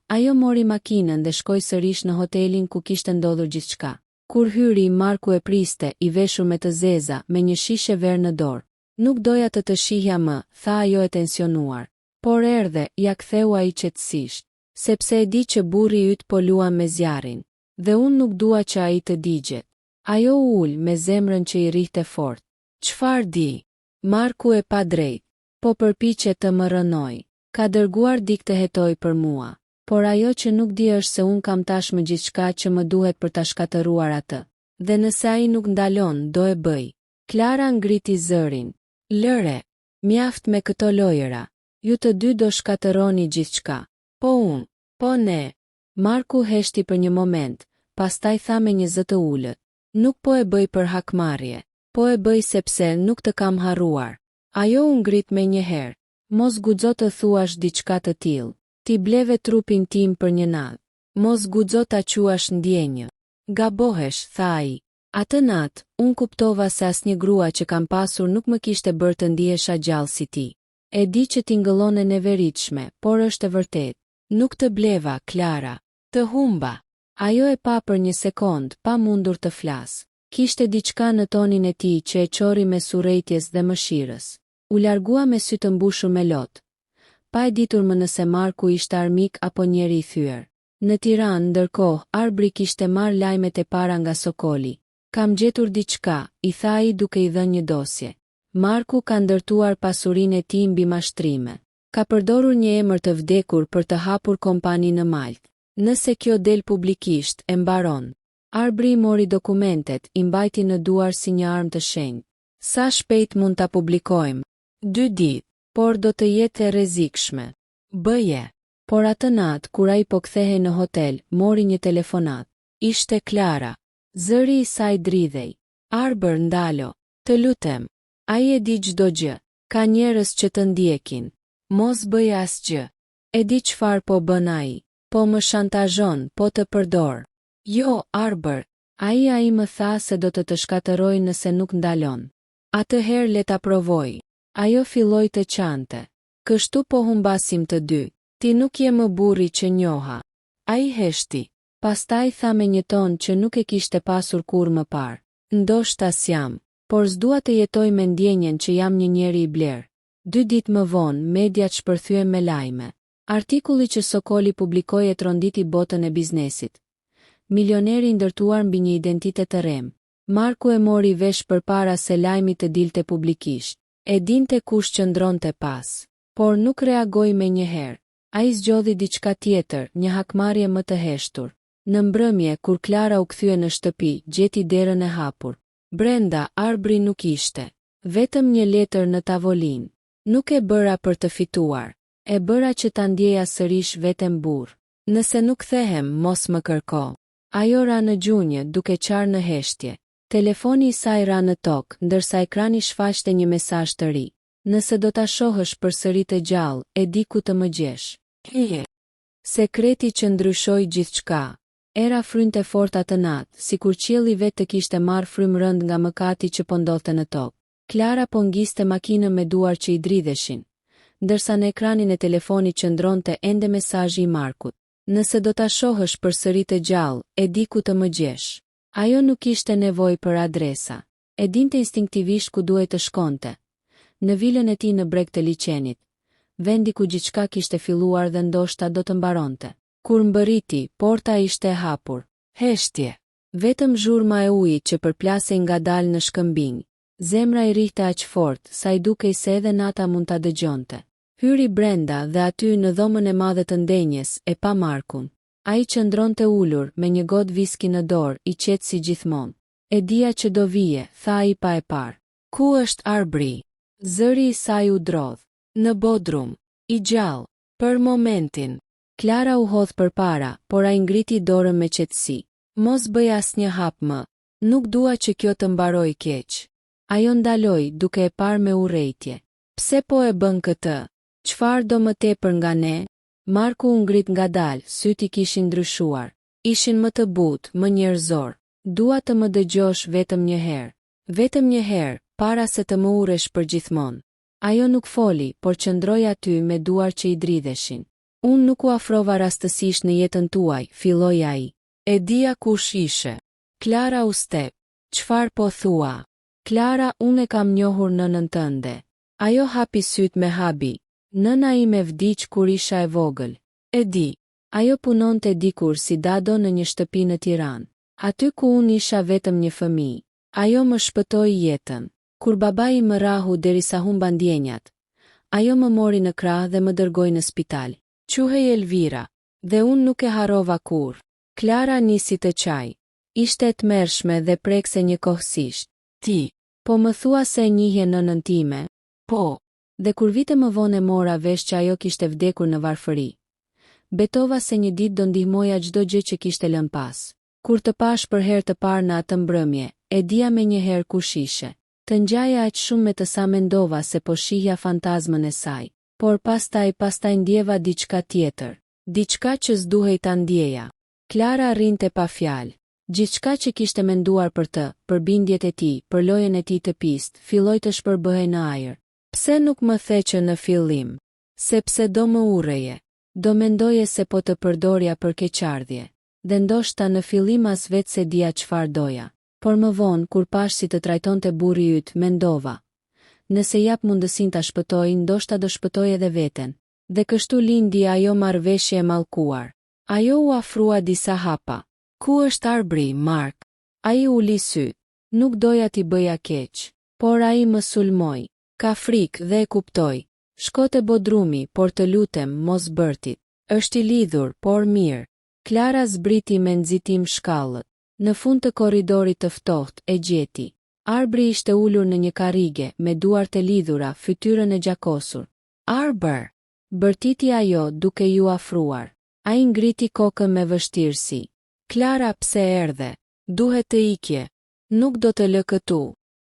Speaker 1: ajo mori makinën dhe shkoi sërish në hotelin ku kishte ndodhur gjithçka. Kur hyri, Marku e priste, i veshur me të zeza, me një shishe verë në dorë. Nuk doja të shihja më, tha ajo e tensionuar. Por erdhe, ja ktheu ai qetësisht, sepse e di që burri yt po luan me zjarrin, dhe unë nuk dua që ai të digjet. Ajo u ul me zemrën që i rrihte fort. Çfarë di? Marku e pa drejt, po përpiqet të më rënoj. Ka dërguar dik të hetoj për mua, por ajo që nuk di është se unë kam tashmë gjithçka që më duhet për ta shkatëruar atë. Dhe nëse ai nuk ndalon, do e bëj. Klara ngriti zërin. Lëre, mjaft me këto lojëra. Ju të dy do shkatërroni gjithçka. Po unë, po ne. Marku heshti për një moment, pastaj tha me një zë të ulët. Nuk po e bëj për hakmarrje, po e bëj sepse nuk të kam harruar. Ajo u ngrit me një herë. Mos guxo të thuash diçka të tillë. Ti bleve trupin tim për një natë. Mos guxo ta quash ndjenjë. Gabohesh, tha ai. Atë natë, unë kuptova se asnjë grua që kam pasur nuk më kishte bërë të ndihesha gjallë si ti. E di që ti ngëllon e neveritshme, por është e vërtet. Nuk të bleva, Klara. Të humba. Ajo e pa për një sekond, pa mundur të flas. Kishte diçka në tonin e tij që e çori me surrejtjes dhe mëshirës. U largua me sy të mbushur me lot, pa e ditur më nëse Marku ishte armik apo njeri i thyer. Në Tiranë, ndërkohë, Arbri kishte marrë lajmet e para nga Sokoli. Kam gjetur diçka, i tha ai duke i dhënë një dosje. Marku ka ndërtuar pasurinë e tij mbi mashtrime. Ka përdorur një emër të vdekur për të hapur kompani në Maltë. Nëse kjo del publikisht, e mbaron. Arbri mori dokumentet, i mbajti në duar si një armë të shenjtë. Sa shpejt mund ta publikojmë? 2 ditë, por do të jetë e rrezikshme. Bëje. Por atë natë, kur ai po kthehej në hotel, mori një telefonat. Ishte Klara. Zëri i saj dridhej. Arbër, ndalo. Të lutem. Ai e di çdo gjë. Ka njerëz që të ndjekin. Mos bëj asgjë. E di çfarë po bën ai. Po më shantazhon, po të përdor. Jo, Arbër. Ai më tha se do të shkatërroj nëse nuk ndalon. Atëherë le ta provoj. Ajo filloi të qante. Kështu po humbasim të dy. Ti nuk je më burri që njoha. Ai heshti. Pastaj tha me një ton që nuk e kishte pasur kur më parë. Ndoshta s'jam, por s'dua të jetoj me ndjenjen që jam një njeri i blerë. 2 ditë më vonë, mediat shpërthyen me lajme. Artikulli që Sokoli publikoi e tronditi botën e biznesit. Milioneri ndërtuar mbi një identitet të rem. Marku e mori vesh përpara se lajmi të dilte publikisht. E dinte kush qëndronte pas, por nuk reagoi me njëherë. Ai zgjodhi diçka tjetër, një hakmarrje më të heshtur. Në mbrëmje, kur Klara u kthye në shtëpi, gjeti derën e hapur. Brenda, Arbri nuk ishte. Vetëm një letër në tavolinë. Nuk e bëra për të fituar. E bëra që ta ndjeja sërish veten burr. Nëse nuk kthehem, mos më kërko. Ajo ra në gjunjë, duke qarë në heshtje. Telefoni i saj ra në tokë, ndërsa ekrani shfaqte një mesazh të ri. Nëse do ta shohësh përsëri të gjallë, e di ku të më gjesh. Sekreti që ndryshoi gjithçka. Era frynte fort atë natë, sikur qielli vetë të kishte marrë frymë rënd nga mëkati që po ndodhte në tokë. Klara po ngiste makinën me duar që i dridheshin, ndërsa në ekranin e telefonit qëndronte ende mesazhi i Markut. Nëse do ta shohësh përsëri të gjallë, e di ku të më gjesh. Ajo nuk kishte nevojë për adresa. E dinte instinktivisht ku duhej të shkonte. Në vilën e tij në breg të liçenit, vendi ku gjithçka kishte filluar dhe ndoshta do të mbaronte. Kur mbërriti, porta ishte e hapur. Heshtje. Vetëm zhurma e ujit që përplasej ngadalë në shkëmbinj. Zemra i rihte aq fort, sa i dukej se edhe nata mund ta dëgjonte. Hyri brenda dhe aty në dhomën e madhe të ndenjes, e pa Markun. Ai qëndronte ulur, me një gotë viski në dorë, i qetë si gjithmonë. E dija që do vije, tha ai pa e parë. Ku është Arbri? Zëri i saj u drodh. Në bodrum. I gjallë. Për momentin. Klara u hodh përpara, por ai ngriti dorën me qetësi. Mos bëj asnjë hap më. Nuk dua që kjo të mbaroj keq. Ajo ndaloi, duke e parë me urrejtje. Pse po e bën këtë? Çfarë do më tepër nga ne? Marku u ngrit ngadalë, syt i kishin ndryshuar. Ishin më të butë, më njerëzor. Dua të më dëgjosh vetëm një herë. Vetëm një herë, para se të më urresh për gjithmonë. Ajo nuk foli, por qëndroi aty me duar që i dridheshin. Unë nuk u afrova rastësisht në jetën tuaj, filloi ai. E dija kush ishe. Klara u step. Çfarë po thua? Klara, unë e kam njohur nënën tënde. Ajo hapi syt me habi. Nëna ime vdiq kur isha e vogël. E di. Ajo punonte dikur si dado në një shtëpi në Tiranë. Aty ku unë isha vetëm një fëmijë. Ajo më shpëtoi jetën. Kur babai më rahu derisa humba ndjenjat, ajo më mori në krah dhe më dërgoi në spital. Quhej Elvira, dhe unë nuk e harrova kur. Klara nisi të qaj. Ishte e tmerrshme dhe prekse njëkohësisht. Ti, po më thua se e njihje nënën time? Po. Dhe kur vite më vonë e mora vesh që ajo kishte vdekur në varfëri. Betova se një ditë do ndihmoja çdo gjë që kishte lënë pas. Kur të pash për herë të parë në atë mbrëmje, e dija me një herë kush ishe. Të ngjaja aq shumë me të sa mendova se po shihja fantazmën e saj. Por pastaj ndjeva diçka tjetër. Diçka që s'duhej ta ndjeja. Klara rrinte pa fjalë. Gjithçka që kishte menduar për të, për bindjet e tij, për lojën e tij të pistë, filloi të shpërbëhej në ajër. Pse nuk më the që në fillim? Sepse do më urreje. Do mendoje se po të përdorja për keqardhje. Dhe ndoshta në fillim as vetë se dija çfarë doja. Por më vonë, kur pash si të trajtonte burri yt, mendova. nëse jap mundësin ta shpëtoj, ndoshta do shpëtoj edhe veten. Dhe kështu lindi ajo marrëveshje e mallkuar. Ajo u afrua disa hapa. Ku është Arbri, Mark? Ai uli sy. Nuk doja t'i bëja keq, por ai më sulmoi. Ka frikë dhe e kuptoj. Shko te Bodrumi, por të lutem, mos bërtit. Është i lidhur, por mirë. Klara zbriti me nxitim shkallët. Në fund të korridorit të ftohtë e gjeti. Arbri ishte ulur në një karrige, me duart e lidhura, fytyrën e gjakosur. Arbër! Bërtiti ajo duke ju afruar. Ai ngriti kokën me vështirësi. Klara, pse erdhe? Duhet të ikje. Nuk do të lë këtu.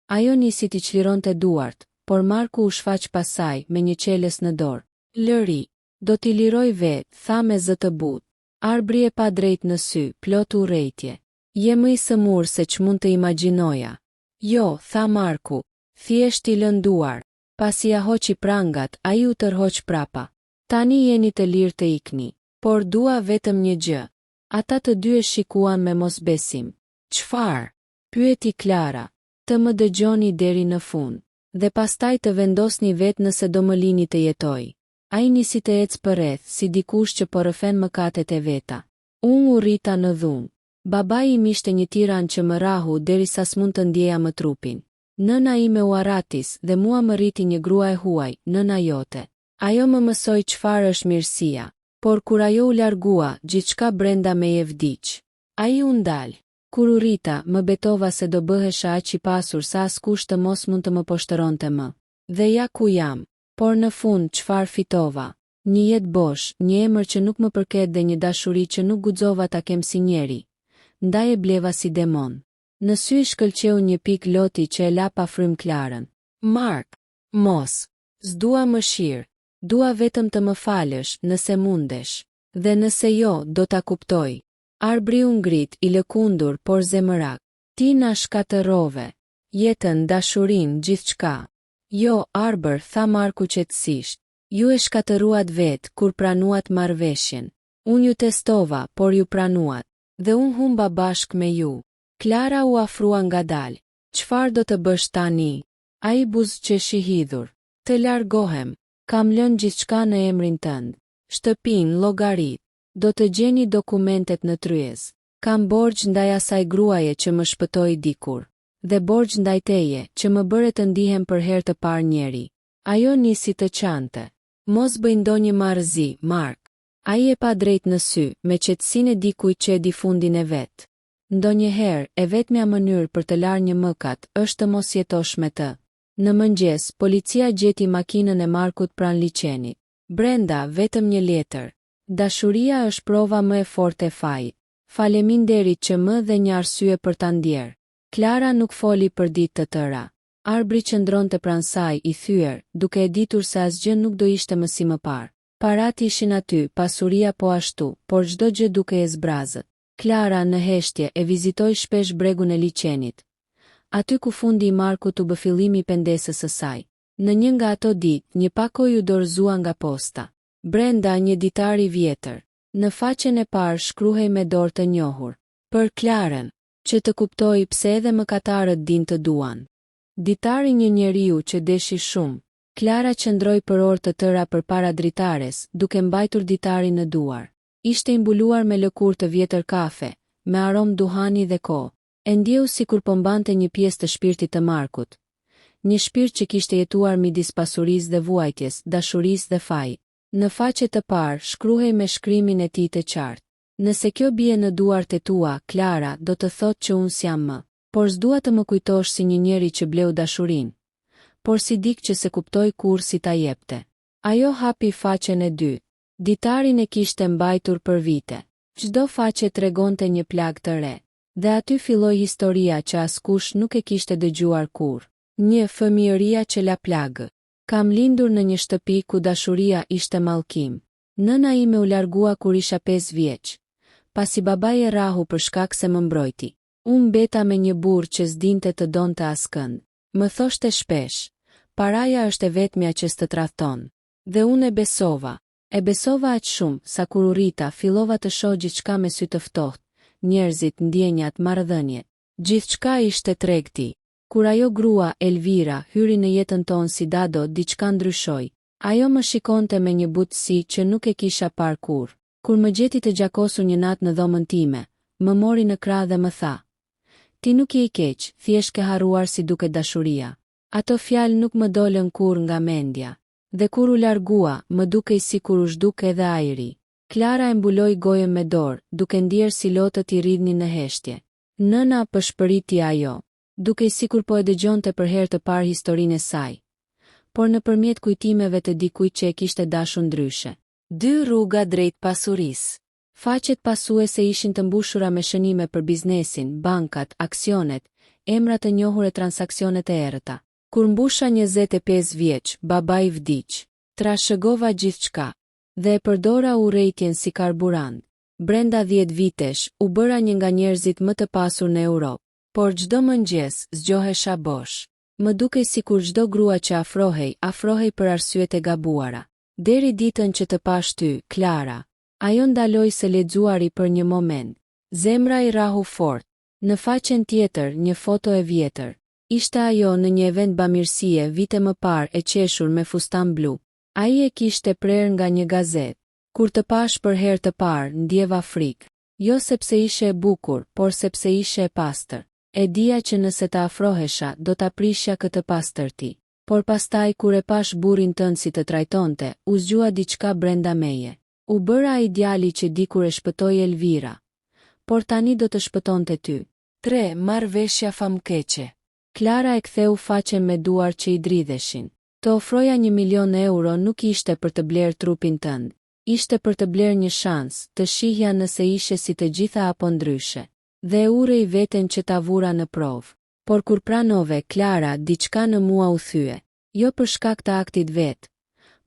Speaker 1: Ajo nisi t'i çlironte duart, por Marku u shfaq pasaj me një qeles në dorë. Lëri, do t'i liroj vet, tha me zë të butë. Arbri e pa drejt në sy, plot urrejtje. Je më i sëmur se ç'mund të imagjinoja. Jo, tha Marku, thjesht i lën duar. Pasi ja hoqi prangat, ai u tërhoq prapa. Tani jeni të lirë të ikni, por dua vetëm një gjë. Ata të dy e shikuan me mosbesim. Çfarë? Pyeti Klara. Të më dëgjoni deri në fund, dhe pastaj të vendosni vetë nëse do më lini të jetoj. Ai nisi të ecë përreth, si dikush që po rrëfen mëkatet e veta. Unë u rrita në dhunë. Babai im ishte një tiran që më rahu derisa s'mund të ndjeja më trupin. Nëna ime u aratis dhe mua më rriti një grua e huaj, nëna jote. Ajo më mësoi çfarë është mirësia, por kur ajo u largua, gjithçka brenda meje vdiq. Ai u ndal. Kur u rrita, më betova se do bëhesha aq i pasur sa askush të mos mund të më poshtëronte më. Dhe ja ku jam. Por në fund çfarë fitova? Një jetë bosh, një emër që nuk më përket dhe një dashuri që nuk guxova ta kem si njeri. Ndaj e bleva si demon. Në sy shkëlqeu një pik loti që e la pa frym Klarën. Mark, mos. S'dua mëshirë. Dua vetëm të më falësh, nëse mundesh. Dhe nëse jo, do ta kuptoj. Arbri u ngrit, i lëkundur, por zemërak. Ti na shkatërrove. Jetën, dashurinë, gjithçka. Jo, Arbër, tha Marku qetësisht. Ju e shkatëruat vetë kur pranuat marrëveshjen. Unë ju testova, por ju pranuat. Dhe unë humba bashk me ju. Klara u afrua ngadalë. Çfarë do të bësh tani? Ai buzëqeshi hidhur. Të largohem. Kam lënë gjithçka në emrin tënd. Shtëpinë, llogarit. Do të gjeni dokumentet në tryez. Kam borxh ndaj asaj gruaje që më shpëtoi dikur. Dhe borxh ndaj teje, që më bëre të ndihem për herë të parë njeri. Ajo nisi të qante. Mos bëj ndonjë marrëzi, Mark. Ai e pa drejt në sy, me qetësinë e dikujt që e di fundin e vet. Ndonjëherë, e vetmja mënyrë për të larë një mëkat është të mos jetosh me të. Në mëngjes, policia gjeti makinën e Markut pranë liçenit. Brenda, vetëm një letër. Dashuria është prova më e fortë e fajit. Faleminderit që më dhe një arsye për ta ndjerë. Klara nuk foli për ditë të tëra. Arbri qëndronte pranë saj i thyer, duke e ditur se asgjë nuk do ishte më si më parë. Parat ishin aty, pasuria po ashtu, por çdo gjë duke e zbrazët. Klara në heshtje e vizitoi shpesh bregun e liçenit. Aty ku fundi i Markut u bë fillimi i pendesës së saj. Në një nga ato ditë, një pakoj u dorëzua nga posta. Brenda një ditar i vjetër. Në faqen e parë shkruhej me dorë të njohur. Për Klarën, që të kuptoi pse edhe mëkatarët din të duan. Ditari një njeriu që deshi shumë. Klara qëndroi për orë të tëra përpara dritares, duke mbajtur ditarin në duar. Ishte imbuluar me lëkurë të vjetër kafe, me aromë duhani dhe kohë. E ndjeu sikur po mbante një pjesë të shpirtit të Markut. Një shpirt që kishte jetuar midis pasurisë dhe vuajtjes, dashurisë dhe fajit. Në faqe të parë shkruhej me shkrimin e tij të qartë. Nëse kjo bie në duart e tua, Klara, do të thotë që unë s'jam më. Por s'dua të më kujtosh si një njeri që bleu dashurinë, por si dik që se kuptoi kur si ta jepte. Ajo hapi faqen e dytë. Ditarin e kishte mbajtur për vite. Çdo faqe tregonte një plag të re. Dhe aty filloi historia që askush nuk e kishte dëgjuar kur. Një fëmijëria që la plagë. Kam lindur në një shtëpi ku dashuria ishte mallkim. Nëna ime u largua kur isha 5 vjeç. Pasi babai e rahu për shkak se më mbrojti. Unë mbeta me një burr që s'dinte të donte askënd. Më thoshte shpesh, paraja është e vetmja që s'të tradhton. Dhe unë e besova. E besova aq shumë sa kur u rrita fillova të shoh gjithçka me sy të ftohtë, njerëzit, ndjenjat, marrëdhëniet. Gjithçka ishte tregti. Kur ajo grua, Elvira, hyri në jetën tonë si dado, diçka ndryshoi. Ajo më shikonte me një butësi që nuk e kisha parë kur. Kur më gjeti të gjakosur një natë në dhomën time, më mori në krah dhe më tha: "Ti nuk je i keq, thjesht ke harruar si duket dashuria." Ato fjalë nuk më dolën kur nga mendja. Dhe kur u largua, më dukej sikur u zhduk edhe ajri. Klara e mbuloi gojën me dorë, duke ndier si lotët i rridhnin në heshtje. Nëna pëshpëriti ajo, dukej sikur po e dëgjonte për herë të parë historinë e saj, por nëpërmjet kujtimeve të dikujt që e kishte dashur ndryshe. 2 rruga drejt pasurisë. Faqet pasuese ishin të mbushura me shënime për biznesin, bankat, aksionet, emra të njohur e transaksionet e errëta. Kur mbusha 25 vjeç, babai vdiq. Trashëgova gjithçka dhe e përdora urrejtjen si karburant. Brenda 10 vitesh, u bëra një nga njerëzit më të pasur në Europë, por çdo mëngjes zgjohesha bosh. Më dukej sikur çdo grua që afrohej për arsyet e gabuara. Deri ditën që të pash ty, Klara. Ajo ndaloi së lexuari për një moment. Zemra i rahu fort. Në faqen tjetër, një foto e vjetër. Ishte ajo në një event bamirësie vite më parë e qeshur me fustan blu. Ai e kishte prerë nga një gazetë. Kur të pash për herë të parë, ndjeva frikë. Jo sepse ishe e bukur, por sepse ishe e pastër. E dija që nëse të afrohesha, do ta prishja këtë pastërti. Por pastaj kur e pash burrin tënd si të trajtonte, u zgjua diçka brenda meje. U bëra ai djali që dikur e shpëtoi Elvira. Por tani do të shpëtonte ty. 3. Marrëveshja famkeqe. Klara e ktheu faqen me duar që i dridheshin. Të ofroja 1 milion euro nuk ishte për të blerë trupin tënd. Ishte për të blerë një shans, të shihja nëse ishe si të gjitha apo ndryshe. Dhe urrej veten që ta vura në provë. Por kur pranove, Klara, diçka në mua u thye. Jo për shkak të aktit vet,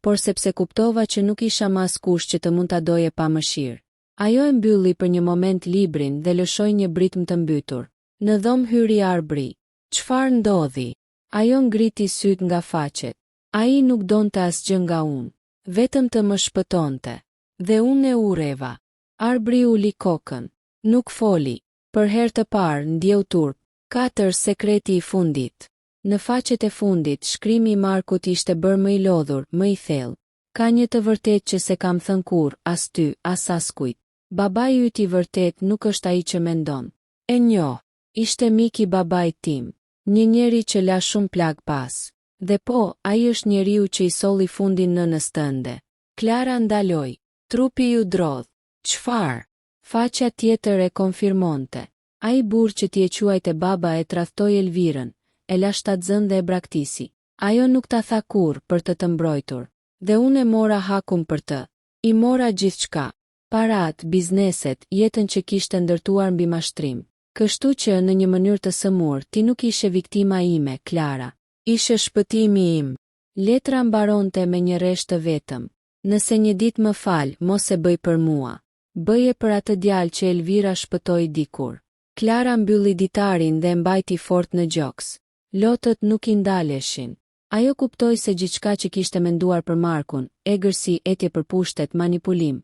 Speaker 1: por sepse kuptova që nuk isha më askush që të mund ta doje pa mëshirë. Ajo e mbylli për një moment librin dhe lëshoi një britm të mbytur. Në dhomë hyri Arbri. Çfarë ndodhi? Ajo ngriti syt nga faqet. Ai nuk donte asgjë nga unë, vetëm të më shpëtonte. Dhe unë e urreva. Arbri uli kokën. Nuk foli. Për herë të parë ndjeu turp. 4. Sekreti i fundit. Në faqet e fundit, shkrimi i Markut ishte bërë më i lodhur, më i thellë. Ka një të vërtet që se kam thënë kur, as ty, as askujt. Babai yt i vërtet nuk është ai që mendon. E njoh. Ishte mik i babait tim. Një njeri që la shumë plag pas. Dhe po, ai është njeriu që i solli fundin nënës tënde. Klara ndaloi. Trupi ju drodh. Çfarë? Faqja tjetër e konfirmonte. Ai burr që ti e quajte baba e tradhtoi Elvirën, e la shtatzën dhe e braktisi. Ajo nuk ta tha kur për të mbrojtur. Dhe unë e mora hakun për të. I mora gjithçka. Parat, bizneset, jetën që kishte ndërtuar mbi mashtrim. Kështu që në një mënyrë të sëmur, ti nuk ishe viktima ime, Klara. Ishe shpëtimi im. Letra mbaronte me një rresht të vetëm. Nëse një ditë më fal, mos e bëj për mua. Bëje për atë djalë që Elvira shpëtoi dikur. Klara mbylli ditarin dhe mbajti fort në gjoks. Lotët nuk i ndaleshin. Ajo kuptoi se gjithçka që kishte menduar për Markun, egërsi, etje për pushtet, manipulim,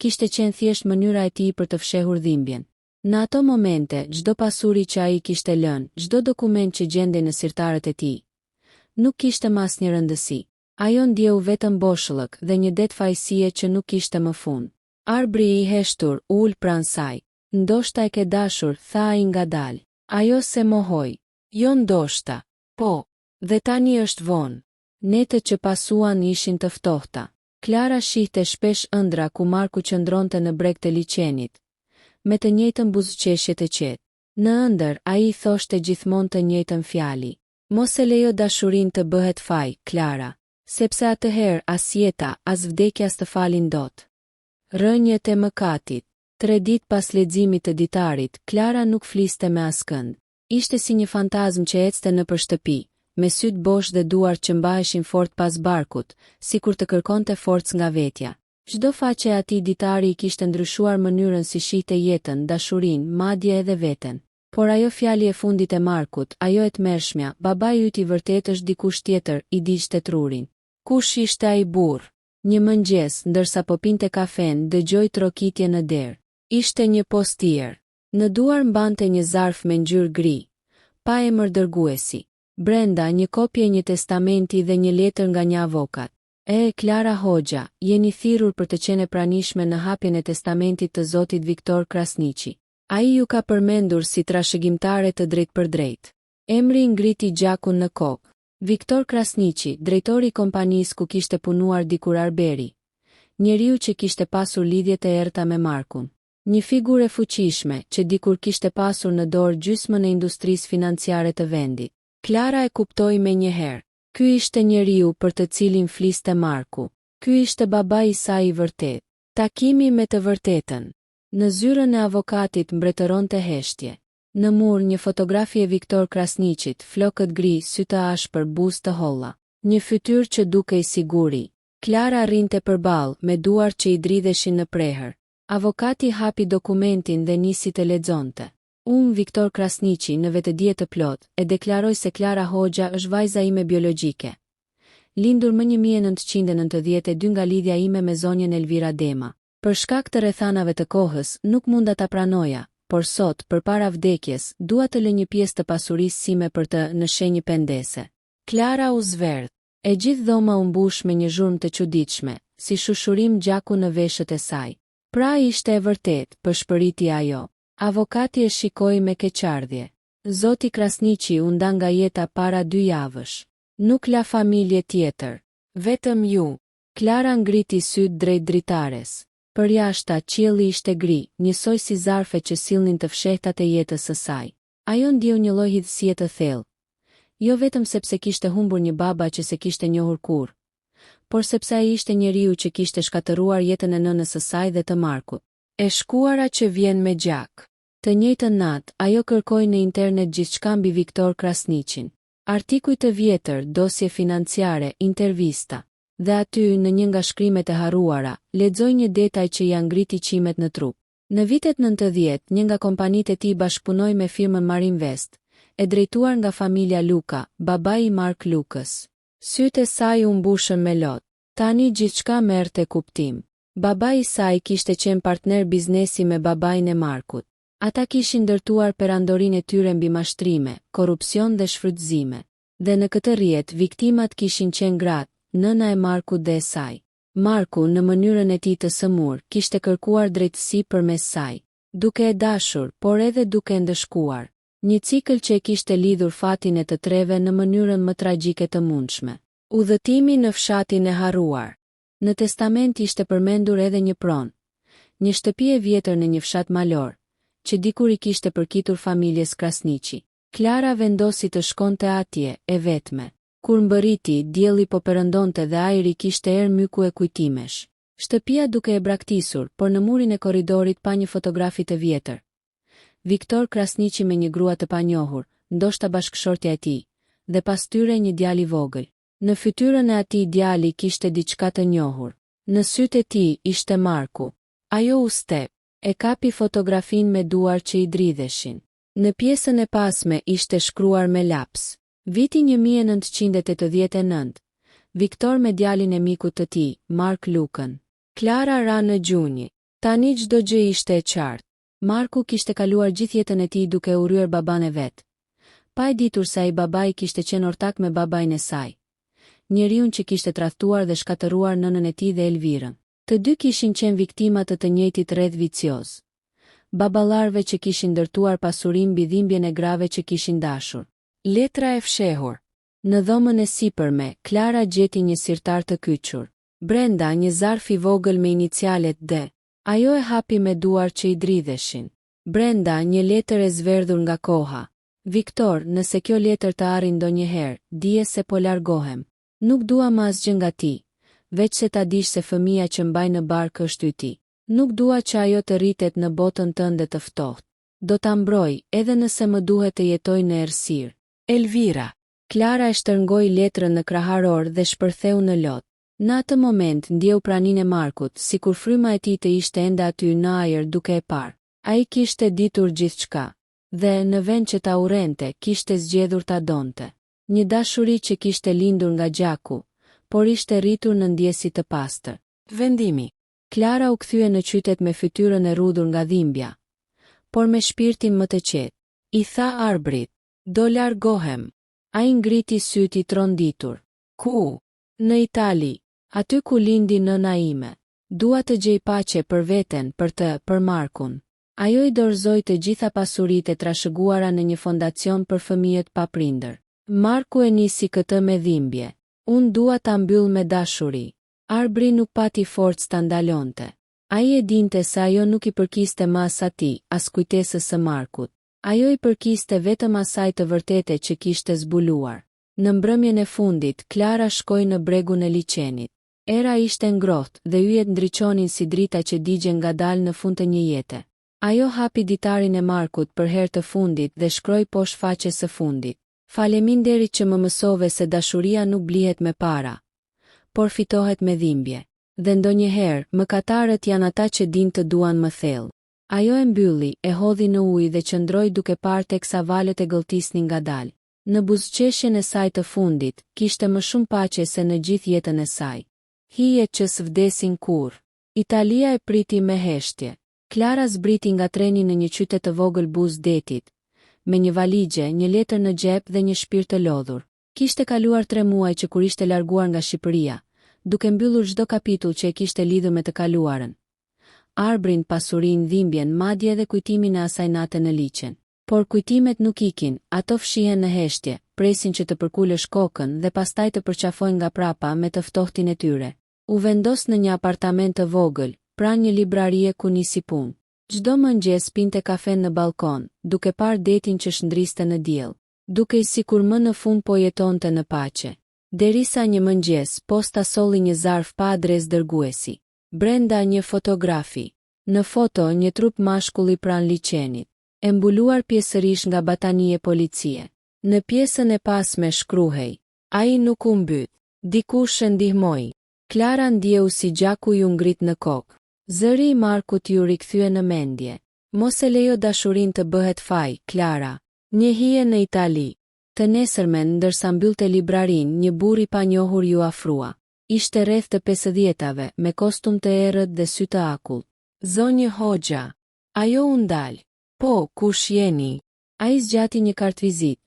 Speaker 1: kishte qenë thjesht mënyra e tij për të fshehur dhimbjen. Në ato momente, çdo pasuri që ai kishte lënë, çdo dokument që gjendej në sirtarët e tij, nuk kishte më asnjë rëndësi. Ajo ndjeu vetëm boshllëk dhe një det fajësie që nuk kishte më fund. Arbri i heshtur ul pranë saj. Ndoshta e ke dashur, tha ai ngadalë. Ajo se mohoi. Jo ndoshta. Po. Dhe tani është vonë. Netët që pasuan ishin të ftohta. Klara shihte shpesh ëndra ku Marku qëndronte në breg të liçenit, me të njëjtën buzëqeshje të qetë. Në ëndër, ai i thoshte gjithmonë të njëjtën fjali. Mos e lejo dashurinë të bëhet faj, Klara, sepse atëherë as jeta, as vdekja s'të falin dot. Rënjët e mëkatit. 3 ditë pas leximit të ditarit, Klara nuk fliste me askënd. Ishte si një fantazm që ecte nëpër shtëpi, me syt bosh dhe duar që mbaheshin fort pas barkut, sikur të kërkonte forcë nga vetja. Çdo faqe e atij ditari i kishte ndryshuar mënyrën si shihte jetën, dashurinë, madje edhe veten. Por ajo fjali e fundit e Markut, ajo e tmerrshmja, babai yt i vërtet është dikush tjetër, i digjte trurin. Kush ishte ai burr? Një mëngjes, ndërsa po pinte kafen, dëgjoi trokitje në derë. Ishte një postier. Në duar mbante një zarf me ngjyrë gri. pa emër dërguesi. Brenda një kopje një testamenti dhe një letër nga një avokat. Klara Hoxha, jeni thirrur për të qenë e pranishme në hapjen e testamentit të zotit Viktor Krasniqi. Ai ju ka përmendur si trashëgimtare të drejtpërdrejtë. Emri ngriti gjakun në kokë. Viktor Krasniqi, drejtori i kompanisë ku kishte punuar dikur Arberi. Njeriu që kishte pasur lidhje të errta me Markun. Një figurë e fuqishme që dikur kishte pasur në dorë gjysmën e industrisë financiare të vendit. Klara e kuptoi menjëherë. Ky ishte njeriu për të cilin fliste Marku. Ky ishte babai i saj i vërtet. Takimi me të vërtetën. Në zyrën e avokatit mbretëronte heshtje. Në mur një fotografi e Viktor Krasniqit, flokët gri, sy të ashpër, buzë të holla. Një fytyrë që dukej siguri. Klara rrinte përballë, me duar që i dridheshin në prehër. Avokati hapi dokumentin dhe nisi të lexonte. Unë, Viktor Krasniqi, në vetëdije të plot, e deklaroj se Klara Hoxha është vajza ime biologjike. Lindur më 1992 nga lidhja ime me zonjën Elvira Dema. Për shkak të rrethanave të kohës, nuk munda ta pranoja, por sot, përpara vdekjes, dua të lë një pjesë të pasurisë sime për të në shenjë pendese. Klara u zverdh. E gjithë dhoma u mbush me një zhurmë të çuditshme, si shushurim gjaku në veshët e saj. Pra ishte e vërtet, përshpëriti ajo. Avokati e shikoi me keqardhje. Zoti Krasniqi u nda nga jeta para 2 javësh. Nuk la familje tjetër. Vetëm ju. Klara ngriti syt drejt dritares. Për jashta qielli ishte gri, njësoj si zarfe që sillnin të fshehtat e jetës së saj. Ajo ndjeu një lloj hidhësie të thellë. Jo vetëm sepse kishte humbur një baba që se kishte njohur kurrë, por sepse ai ishte njeriu që kishte shkatëruar jetën e nënës së saj dhe të Markut. E shkuara që vjen me gjak. Të njëjtën natë, ajo kërkoi në internet gjithçka mbi Viktor Krasniqin. Artikuj të vjetër, dosje financiare, intervista. Dhe aty, në një nga shkrimet e harruara, lexoi një detaj që ia ngriti qimet në trup. Në vitet 90, një nga kompanitë e tij bashkëpunoi me firmën Marinvest, e drejtuar nga familja Luka, babai i Mark Lukës. Sytë e saj u mbushën me lot. Tani gjithçka merrte kuptim. Babai i saj kishte qenë partner biznesi me babain e Markut. Ata kishin ndërtuar perandorinë e tyre mbi mashtrime, korrupsion dhe shfrytëzime. Dhe në këtë rrjet viktimat kishin qenë gratë, nëna e Markut dhe e saj. Marku, në mënyrën e tij të sëmur, kishte kërkuar drejtësi përmes saj, duke e dashur, por edhe duke ndëshkuar. Një cikël që e kishte lidhur fatin e të treve në mënyrën më tragjike të mundshme. Udhëtimi në fshatin e harruar. Në testament ishte përmendur edhe një pronë, një shtëpi e vjetër në një fshat malor, që dikur i kishte përkitur familjes Krasniqi. Klara vendosi të shkonte atje, e vetme. Kur mbërriti, dielli po perëndonte dhe ajri kishte erë myku e kujtimesh. Shtëpia duke e braktisur, por në murin e korridorit pa një fotografi të vjetër. Viktor Krasniqi me një grua të panjohur, ndoshta bashkëshortja e tij, dhe pas tyre një djalë i vogël. Në fytyrën e atij djali kishte diçka të njohur. Në sytë e tij ishte Marku. Ajo u step, e kapi fotografin me duar që i dridheshin. Në pjesën e pasme ishte shkruar me laps. Viti 1989. Viktor me djalin e mikut të tij, Mark Lukën. Klara ra në gjunjë. Tani çdo gjë ishte e qartë. Marku kishte kaluar gjithë jetën e tij duke u rryer baban e vet. Pa e ditur se ai babai kishte qenë ortak me babain e saj. Njeriun që kishte tradhtuar dhe shkatëruar nënën e tij dhe Elvirën. Të dy kishin qenë viktima të njëjtit rreth vicioz. Baballarëve që kishin ndërtuar pasurinë mbi dhimbjen e grave që kishin dashur. Letra e fshehur. Në dhomën e sipërme, Klara gjeti një sirtar të kyçur. Brenda një zarf i vogël me inicialet D. Ajo e hapi me duar që i dridheshin. Brenda një letër e zverdhur nga koha. Viktor, nëse kjo letër të arrin ndonjëherë, dije se po largohem. Nuk dua më asgjë nga ti, veç se ta dish se fëmia që mbaj në barkë është i ti. Nuk dua që ajo të rritet në botën tënde të ftohtë. Do ta mbroj, edhe nëse më duhet të jetoj në errësirë. Elvira. Klara e shtrëngoi letrën në kraharor dhe shpërtheu në lot. Në atë moment ndjeu praninë e Markut, sikur fryma e tij të ishte ende aty në ajër duke e parë. Ai kishte ditur gjithçka, dhe në vend që ta urrente, kishte zgjedhur ta donte. Një dashuri që kishte lindur nga gjaku, por ishte rritur në ndjesi të pastër. Vendimi. Klara u kthye në qytet me fytyrën e rrudhur nga dhimbja, por me shpirtin më të qetë. I tha Arbrit, Do largohem. Ai ngriti syt I tronditur. Ku? Në Itali, aty ku lindi nëna ime. Dua të gjej paqe për veten, për Markun. Ajo I dorëzoi të gjitha pasuritë e trashëguara në një fondacion për fëmijët pa prindër. Marku e nisi këtë me dhimbje. Unë dua ta mbyll me dashuri. Arbri nuk pati forcë ta ndalonte. Ai e dinte se ajo nuk I përkiste më as atij, as kujtesës së Markut. Ajo I përkiste vetëm asaj të vërtete që kishte zbuluar. Në mbrëmjen e fundit, Klara shkoi në bregun e liçenit. Era ishte ngrohtë dhe yjet ndriçonin si drita që digjen ngadalë në fund të një jete. Ajo hapi ditarin e Markut për herë të fundit dhe shkroi poshtë faqes së fundit. Faleminderit që më mësove se dashuria nuk blihet me para, por fitohet me dhimbje. Dhe ndonjëherë, mëkatarët janë ata që din të duan më thellë. Ajo e mbylli, e hodhi në ujë dhe qëndroi duke parë teksa valët e gëlltisnin ngadalë. Në buzëqeshjen e saj të fundit, kishte më shumë paqe se në gjithë jetën e saj. Hijet që s'vdesin kurrë. Italia e priti me heshtje. Klara zbriti nga treni në një qytet të vogël buzë detit, me një valigje, një letër në xhep dhe një shpirt të lodhur. Kishte kaluar 3 muaj që kur ishte larguar nga Shqipëria, duke mbyllur çdo kapitull që e kishte lidhur me të kaluarën. Arbrin, pasurinë, dhimbjen, madje edhe kujtimin e asaj nate në liçen. Por kujtimet nuk ikin, ato fshihen në heshtje, presin që të përkulësh kokën dhe pastaj të përqafojnë nga prapa me të ftohtin e tyre. U vendos në një apartament të vogël, pranë një librarie ku nisi punë. Çdo mëngjes pinte kafe në balkon, duke parë detin që shndriste në diell, duke I sikur më në fund po jetonte në paqe. Derisa një mëngjes, posta solli një zarf pa adresë dërguesi. Brenda një fotografi. Në foto një trup mashkulli pranë liçenit, e mbuluar pjesërisht nga batanie policie. Në pjesën e pasme shkruhej: ai nuk u mbyt, dikush e ndihmoi. Klara ndjeu si gjaku ju ngrit në kokë. Zëri I Markut ju rikthye në mendje. Mos e lejo dashurinë të bëhet faj, Klara. Një hije në Itali. Të nesërmen, ndërsa mbyllte librarin, një burr I panjohur ju afrua. Ishte rreth të 50-tave, me kostum të errët dhe sy të akull. Zonjë Hoxha. Ajo u ndal. Po, kush jeni? Ai zgjati një kartvizit.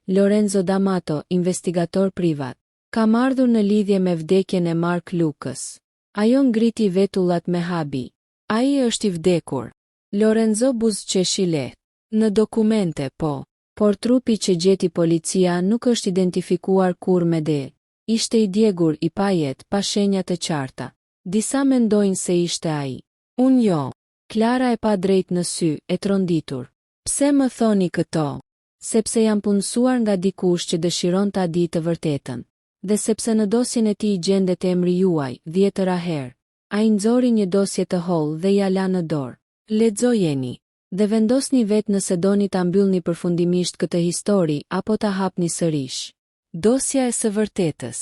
Speaker 1: Lorenzo D'Amato, investigator privat. Kam ardhur në lidhje me vdekjen e Mark Lukës. Ajo ngriti vetullat me habi. Ai është I vdekur. Lorenzo buzëqeshi lehtë. Në dokumente, po. Por trupi që gjeti policia nuk është identifikuar kurrë me det. Ishte I djegur, I pajet, pa shenja të qarta. Disa mendojnë se ishte ai. Unë jo. Klara e pa drejt në sy, e tronditur. Pse më thoni këto? Sepse jam punësuar nga dikush që dëshiron ta di të vërtetën. Dhe sepse në dosjen e tij gjendet emri juaj, 10 herë. Ai nxori një dosje të hollë dhe ja la në dorë. Lexojeni dhe vendosni vetë nëse doni ta mbyllni përfundimisht këtë histori apo ta hapni sërish. Dosja e së vërtetës.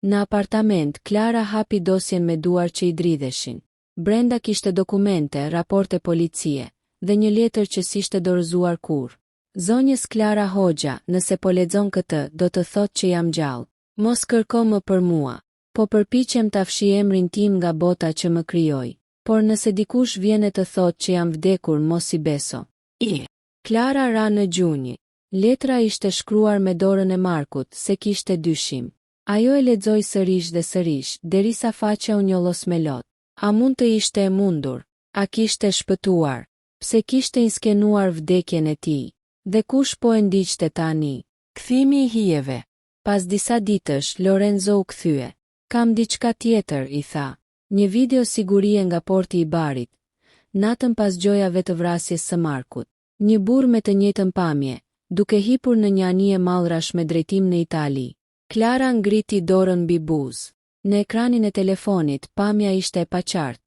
Speaker 1: Në apartament, Klara hapi dosjen me duar që I dridheshin. Brenda kishte dokumente, raporte policie dhe një letër që s'ishte dorëzuar kurrë. Zonjës Klara Hoxha, nëse po lexon këtë, do të thotë që jam gjallë. Mos kërko më për mua, po përpiqem ta fshi emrin tim nga bota që më krijoi. Por nëse dikush vjen e të thotë që jam vdekur, mos I beso. Klara ra në gjunjë. Letra ishte shkruar me dorën e Markut, se kishte dyshim. Ajo e lexoi sërish dhe sërish, derisa faqja u njollos me lot. A mund të ishte e mundur? A kishte shpëtuar? Pse kishte inskenuar vdekjen e tij? Dhe kush po e ndiqte tani? Kthimi I hijeve. Pas disa ditësh, Lorenzo u kthye. Kam diçka tjetër, I tha. Një video sigurie nga porti I barit. Natën pas gjojave të vrasjes së Markut. Një burr me të njëjtën pamje, duke hipur në një anije mallrash me drejtim në Itali. Klara ngriti dorën mbi buzë. Në ekranin e telefonit, pamja ishte e paqartë,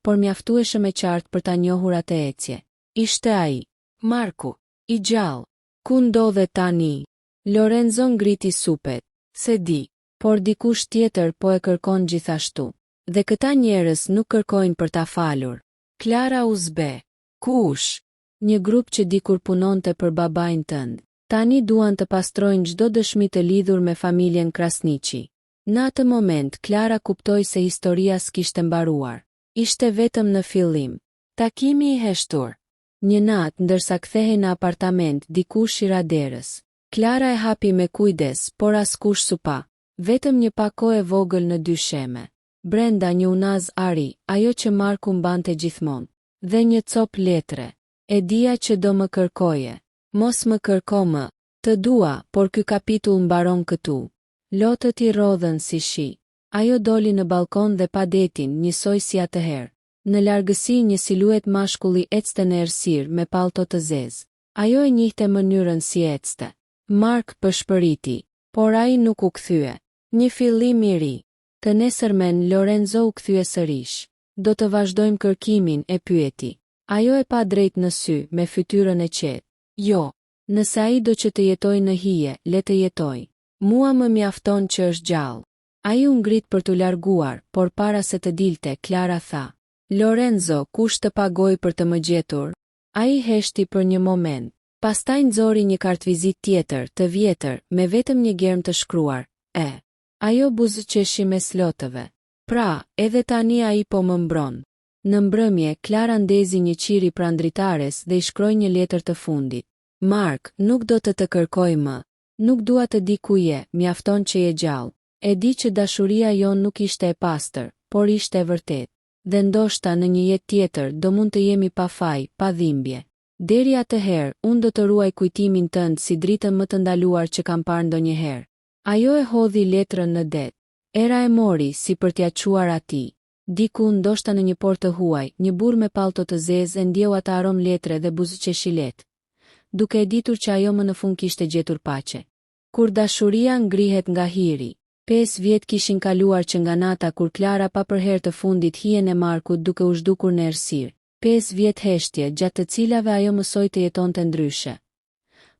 Speaker 1: por mjaftueshëm e qartë për ta njohur atë ecje. Ishte ai, Marku, I gjallë. Ku ndodhet tani? Lorenzo ngriti supet. Se di, por dikush tjetër po e kërkon gjithashtu. Dhe këta njerëz nuk kërkojnë për ta falur. Klara u zbe. Kush? Një grup që dikur punonte për babain tënd. Tani duan të pastrojnë çdo dëshmi të lidhur me familjen Krasniqi. Në atë moment, Klara kuptoi se historia s'kishte mbaruar. Ishte vetëm në fillim. Takimi I heshtur. Një natë, ndërsa kthehej në apartament, dikush I ra derës. Klara e hapi me kujdes, por askush s'u pa. Vetëm një pak kohë e vogël në dy sheme. Brenda një unaz ari, ajo që Marku mbante gjithmonë. Dhe një cop letre. E dija që do më kërkoje. Mos më kërko më. Të dua, por ky kapitull mbaron këtu. Lotët i rodhen si shi. Ajo doli në balkon dhe pa detin, njësoj si atëherë. Në largësi një siluet mashkulli ecte në errësirë me pallto të zezë. Ajo e njihte mënyrën si ecte. Mark përshpëriti, por ai nuk u kthye. Një fillim i ri. Të nesërmen Lorenzo u kthye sërish. Do të vazhdojmë kërkimin, e pyeti. Ajo e pa drejt në sy, me fytyrën e qetë. Jo, nëse ai do që të jetoj në hije, le të jetoj. Mua më mjafton që është gjallë. Ai u ngrit për t'u larguar, por para se të dilte, Klara tha. Lorenzo, kush të pagoj për të më gjetur? Ai heshti për një moment. Pastaj nxori një kartvizit tjetër, të vjetër, me vetëm një germ të shkruar. Ajo buzëqeshi me slotëve. Pra, edhe tani ai po më mbron. Në mbrëmje, Klara ndezi një qiri pranë dritares dhe i shkroi një letër të fundit. Mark, nuk do të kërkoj më. Nuk dua të di ku je, mjafton që je gjallë. E di që dashuria jon nuk ishte e pastër, por ishte e vërtet. Dhe ndoshta në një jetë tjetër do mund të jemi pa faj, pa dhimbje. Deri atëherë, unë do të ruaj kujtimin tënd si dritën më të ndaluar që kam parë ndonjëherë. Ajo e hodhi letrën në det. Era e mori si për t'ia quar atij. Diku ndoshta në një portë të huaj, një burr me pallto të zezë e ndjeu atë arom letre dhe buzëqeshi let. Duke e ditur që ajo më në fund kishte gjetur paqe. Kur dashuria ngrihet nga hiri. 5 vjet kishin kaluar që nga nata kur Klara pa për herë të fundit hijen e Markut duke u zhdukur në errësirë. 5 vjet heshtje, gjatë të cilave ajo mësoi të jetonte ndryshe.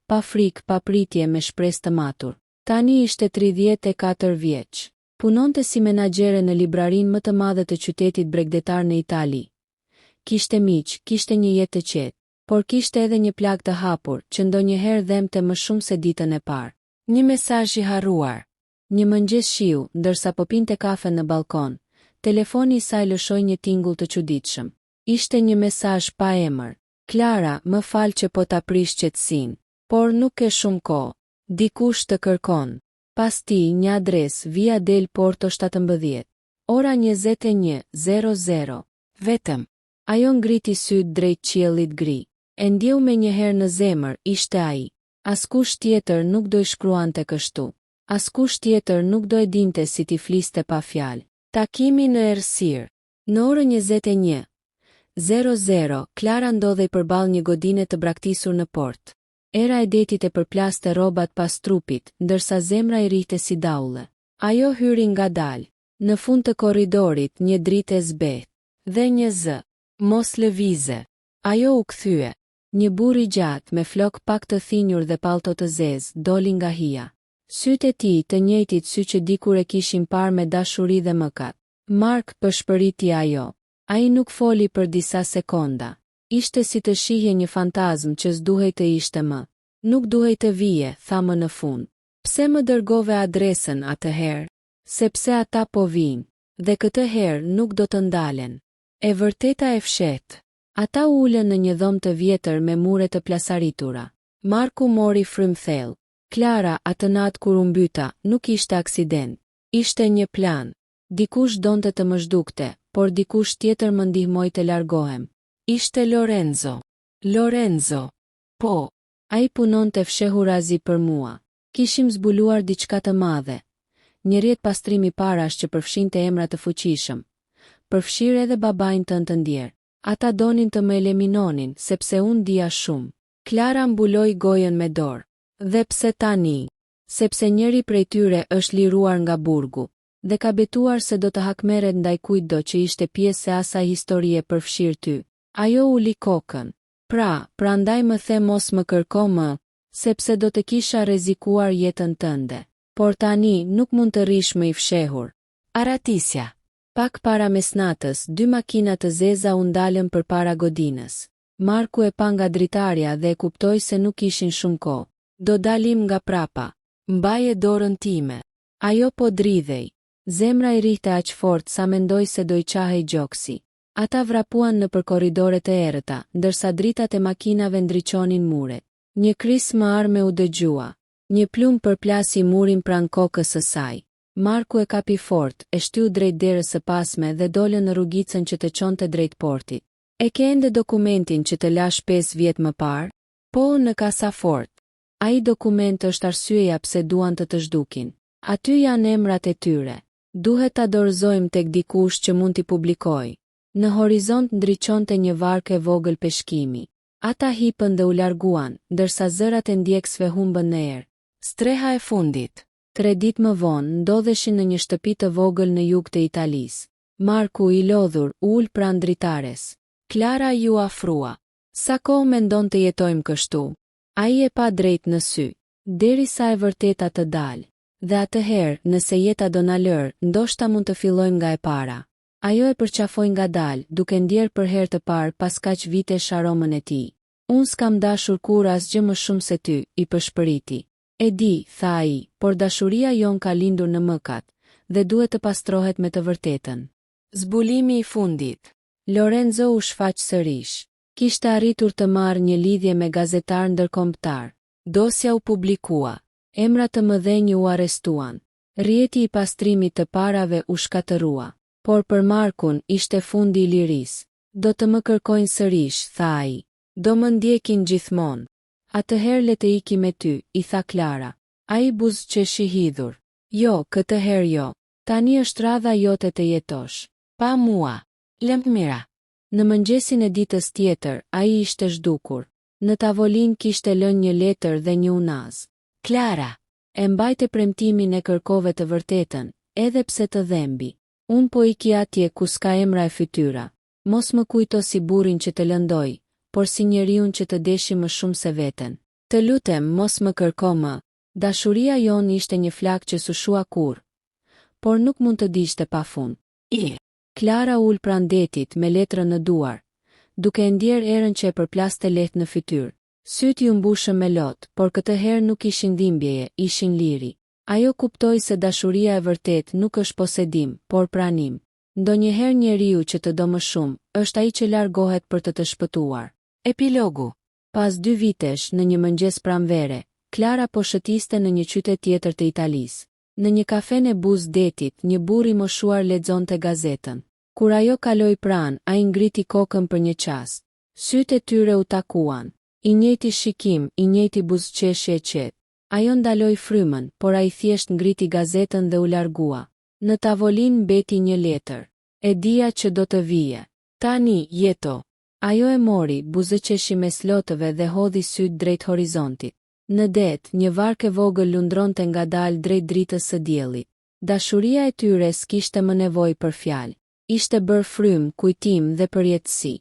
Speaker 1: Pa frikë, pa pritje, me shpresë të matur. Tani ishte 34 vjeç. Punonte si menaxhere në librarinë më të madhe të qytetit bregdetar në Itali. Kishte miq, kishte një jetë të qetë, por kishte edhe një plagë të hapur, që ndonjëherë dhemte më shumë se ditën e parë. Një mesazh i harruar. Një mëngjes shiu, ndërsa po pinte kafe në balkon, telefoni i saj lëshoi një tingull të çuditshëm. Ishte një mesazh pa emër. Klara, më fal që po ta prish qetësinë, por nuk ke shumë kohë. Dikush të kërkon. Pas ti një adresë, Via del Porto 17. Ora 21:00. Vetëm. Ajo ngriti syt drejt qiellit gri. E ndjeu me njëherë në zemër, ishte ai. Askush tjetër nuk do i shkruante kështu. Askush tjetër nuk do e dinte si t'i fliste pa fjalë. Takimi në errësirë. Në orën 21:00, Klara ndodhej përballë një godine të braktisur në port. Era e detit e përplaste rrobat pas trupit, ndërsa zemra i rrihte si daulle. Ajo hyri ngadalë. Në fund të korridorit një dritë e zbehtë dhe një zë. Mos lëvize. Ajo u kthye. Një burr i gjatë me flok pak të thinjur dhe pallto të zezë doli nga hija. Sytë e tij të njëjtit sy që dikur e kishin parë me dashuri dhe mëkat. Mark përshpëriti ajo. Ai nuk foli për disa sekonda. Ishte si të shihje një fantazm që s'duhej të ishte më. Nuk duhej të vije, tha më në fund. Pse më dërgove adresën atëherë? Sepse ata po vinë, dhe këtë herë nuk do të ndalen. E vërteta e fshetë. Ata ulën në një dhomë të vjetër me mure të plasaritura. Marku mori frymthell. Klara, atë natë kur u mbyta, nuk ishte aksident. Ishte një plan. Dikush donte të më zhdukte, por dikush tjetër më ndihmoi të largohem. Ishte Lorenzo. Lorenzo. Po. Ai punonte fshehurazi për mua. Kishim zbuluar diçka të madhe. Një rrjet pastrimi parash që përfshinte emra të fuqishëm. Përfshirë edhe babain tënd të ndjer. Ata donin të më eliminonin, sepse unë dija shumë. Klara mbuloi gojën me dorë. Dhe pse tani? Sepse njëri prej tyre është liruar nga burgu, dhe ka betuar se do të hakmerret ndaj kujtdo që ishte pjesë e asaj historie përfshirë ty. Ajo uli kokën. Prandaj më the mos më kërko më, sepse do të kisha rrezikuar jetën tënde. Por tani nuk mund të rish më i fshehur. Aratisja. Pak para mesnatës, 2 makina të zeza u ndalën përpara godinës. Marku e pa nga dritarja dhe e kuptoi se nuk kishin shumë kohë. Do dalim nga prapa. Mbaje dorën time. Ajo po dridhej. Zemra i rrihte aq fort sa mendoi se do i qahej gjoksi. Ata vrapuan në për korridoret e errëta, ndërsa dritat e makinave ndriçonin muret. Një kris më arme u dëgjua. Një plumë përplasi murin pranë kokës së saj. Marku e kapi fort, e shtyu drejt derës së pasme dhe dole në rrugicën që të çonte drejt portit. E ke ende dokumentin që të lash 5 vjet më parë? Po, në kasafort. Ai dokument është arsyeja pse duan të zhdukin. Aty janë emrat e tyre. Duhet ta dorëzojmë tek dikush që mund t'i publikoj. Në horizont ndriçonte një varkë e vogël peshkimi. Ata hipën dhe u larguan, ndërsa zërat e ndjekësve humbën në erë. Streha e fundit. 3 ditë më vonë ndodheshin në një shtëpi të vogël në jug të Italisë. Marku i lodhur ul pranë dritares. Klara ju afrua. Sa kohë mendon të jetojmë kështu? Ai e pa drejt në sy, derisa e vërteta të dalë. Dhe atëherë, nëse jeta do na lër, ndoshta mund të fillojmë nga e para. Ajo e përqafoi ngadalë, duke ndjerë për herë të parë pas kaq vitesh aromën e tij. Unë s'kam dashur kur asgjë më shumë se ty, i përshpëriti. E di, tha ai, por dashuria jon ka lindur në mëkat, dhe duhet të pastrohet me të vërtetën. Zbulimi i fundit. Lorenzo u shfaq sërish. Kishte arritur të marrë një lidhje me gazetar ndërkombëtar. Dosja u publikua. Emra të mëdhenj u arrestuan. Rrjeti i pastrimit të parave u shkatërrua. Por për Markun ishte fundi i lirisë. Do të më kërkojnë sërish, tha ai. Do më ndjekin gjithmonë. Atëherë le të iki me ty, i tha Klara. Ai buzëqeshi hidhur. Jo, këtë herë jo. Tani është radha jote të jetosh. Pa mua. Lëmira. Në mëngjesin e ditës tjetër, ai ishte zhdukur. Në tavolinë kishte lënë një letër dhe një unaz. Klara, e mbajte premtimin e kërkove të vërtetën, edhe pse të dhembi. Unë po iki atje ku s'ka emra e fytyra. Mos më kujto si burrin që të lëndoj, por si njeriun që të deshi më shumë se veten. Të lutem, mos më kërko më. Dashuria jon ishte një flak që s'u kur, por nuk mund të dishte pafund. Klara ul pranë detit me letrën në duar, duke ndjer erën që e përplaste lehtë në fytyrë. Syt ju mbushën me lot, por këtë herë nuk ishin dhimbjeje, ishin liri. Ajo kuptoi se dashuria e vërtet nuk është posedim, por pranim. Ndonjëherë njeriu që të do më shumë, është ai që largohet për të shpëtuar. Epilogu. Pas 2 vitesh, në një mëngjes pranvere, Klara po shëtiste në një qytet tjetër të Italisë. Në një kafe në buzë detit, një burr i moshuar lexonte gazetën. Kur ajo kaloi pranë, ai ngriti kokën për një çast. Sytë e tyre u takuan. I njëjti shikim, i njëjti buzëqeshje e qetë. Ajo ndaloi frymën, por ai thjesht ngriti gazetën dhe u largua. Në tavolinë mbeti një letër. E dija që do të vije. Tani, jeto. Ajo e mori, buzëqeshi me slotëve dhe hodhi syt drejt horizontit. Në det, një varkë e vogël lundronte ngadalë drejt dritës së diellit. Dashuria e tyre s'kishte më nevojë për fjalë. Ishte bërë frymë, kujtim dhe përjetësi.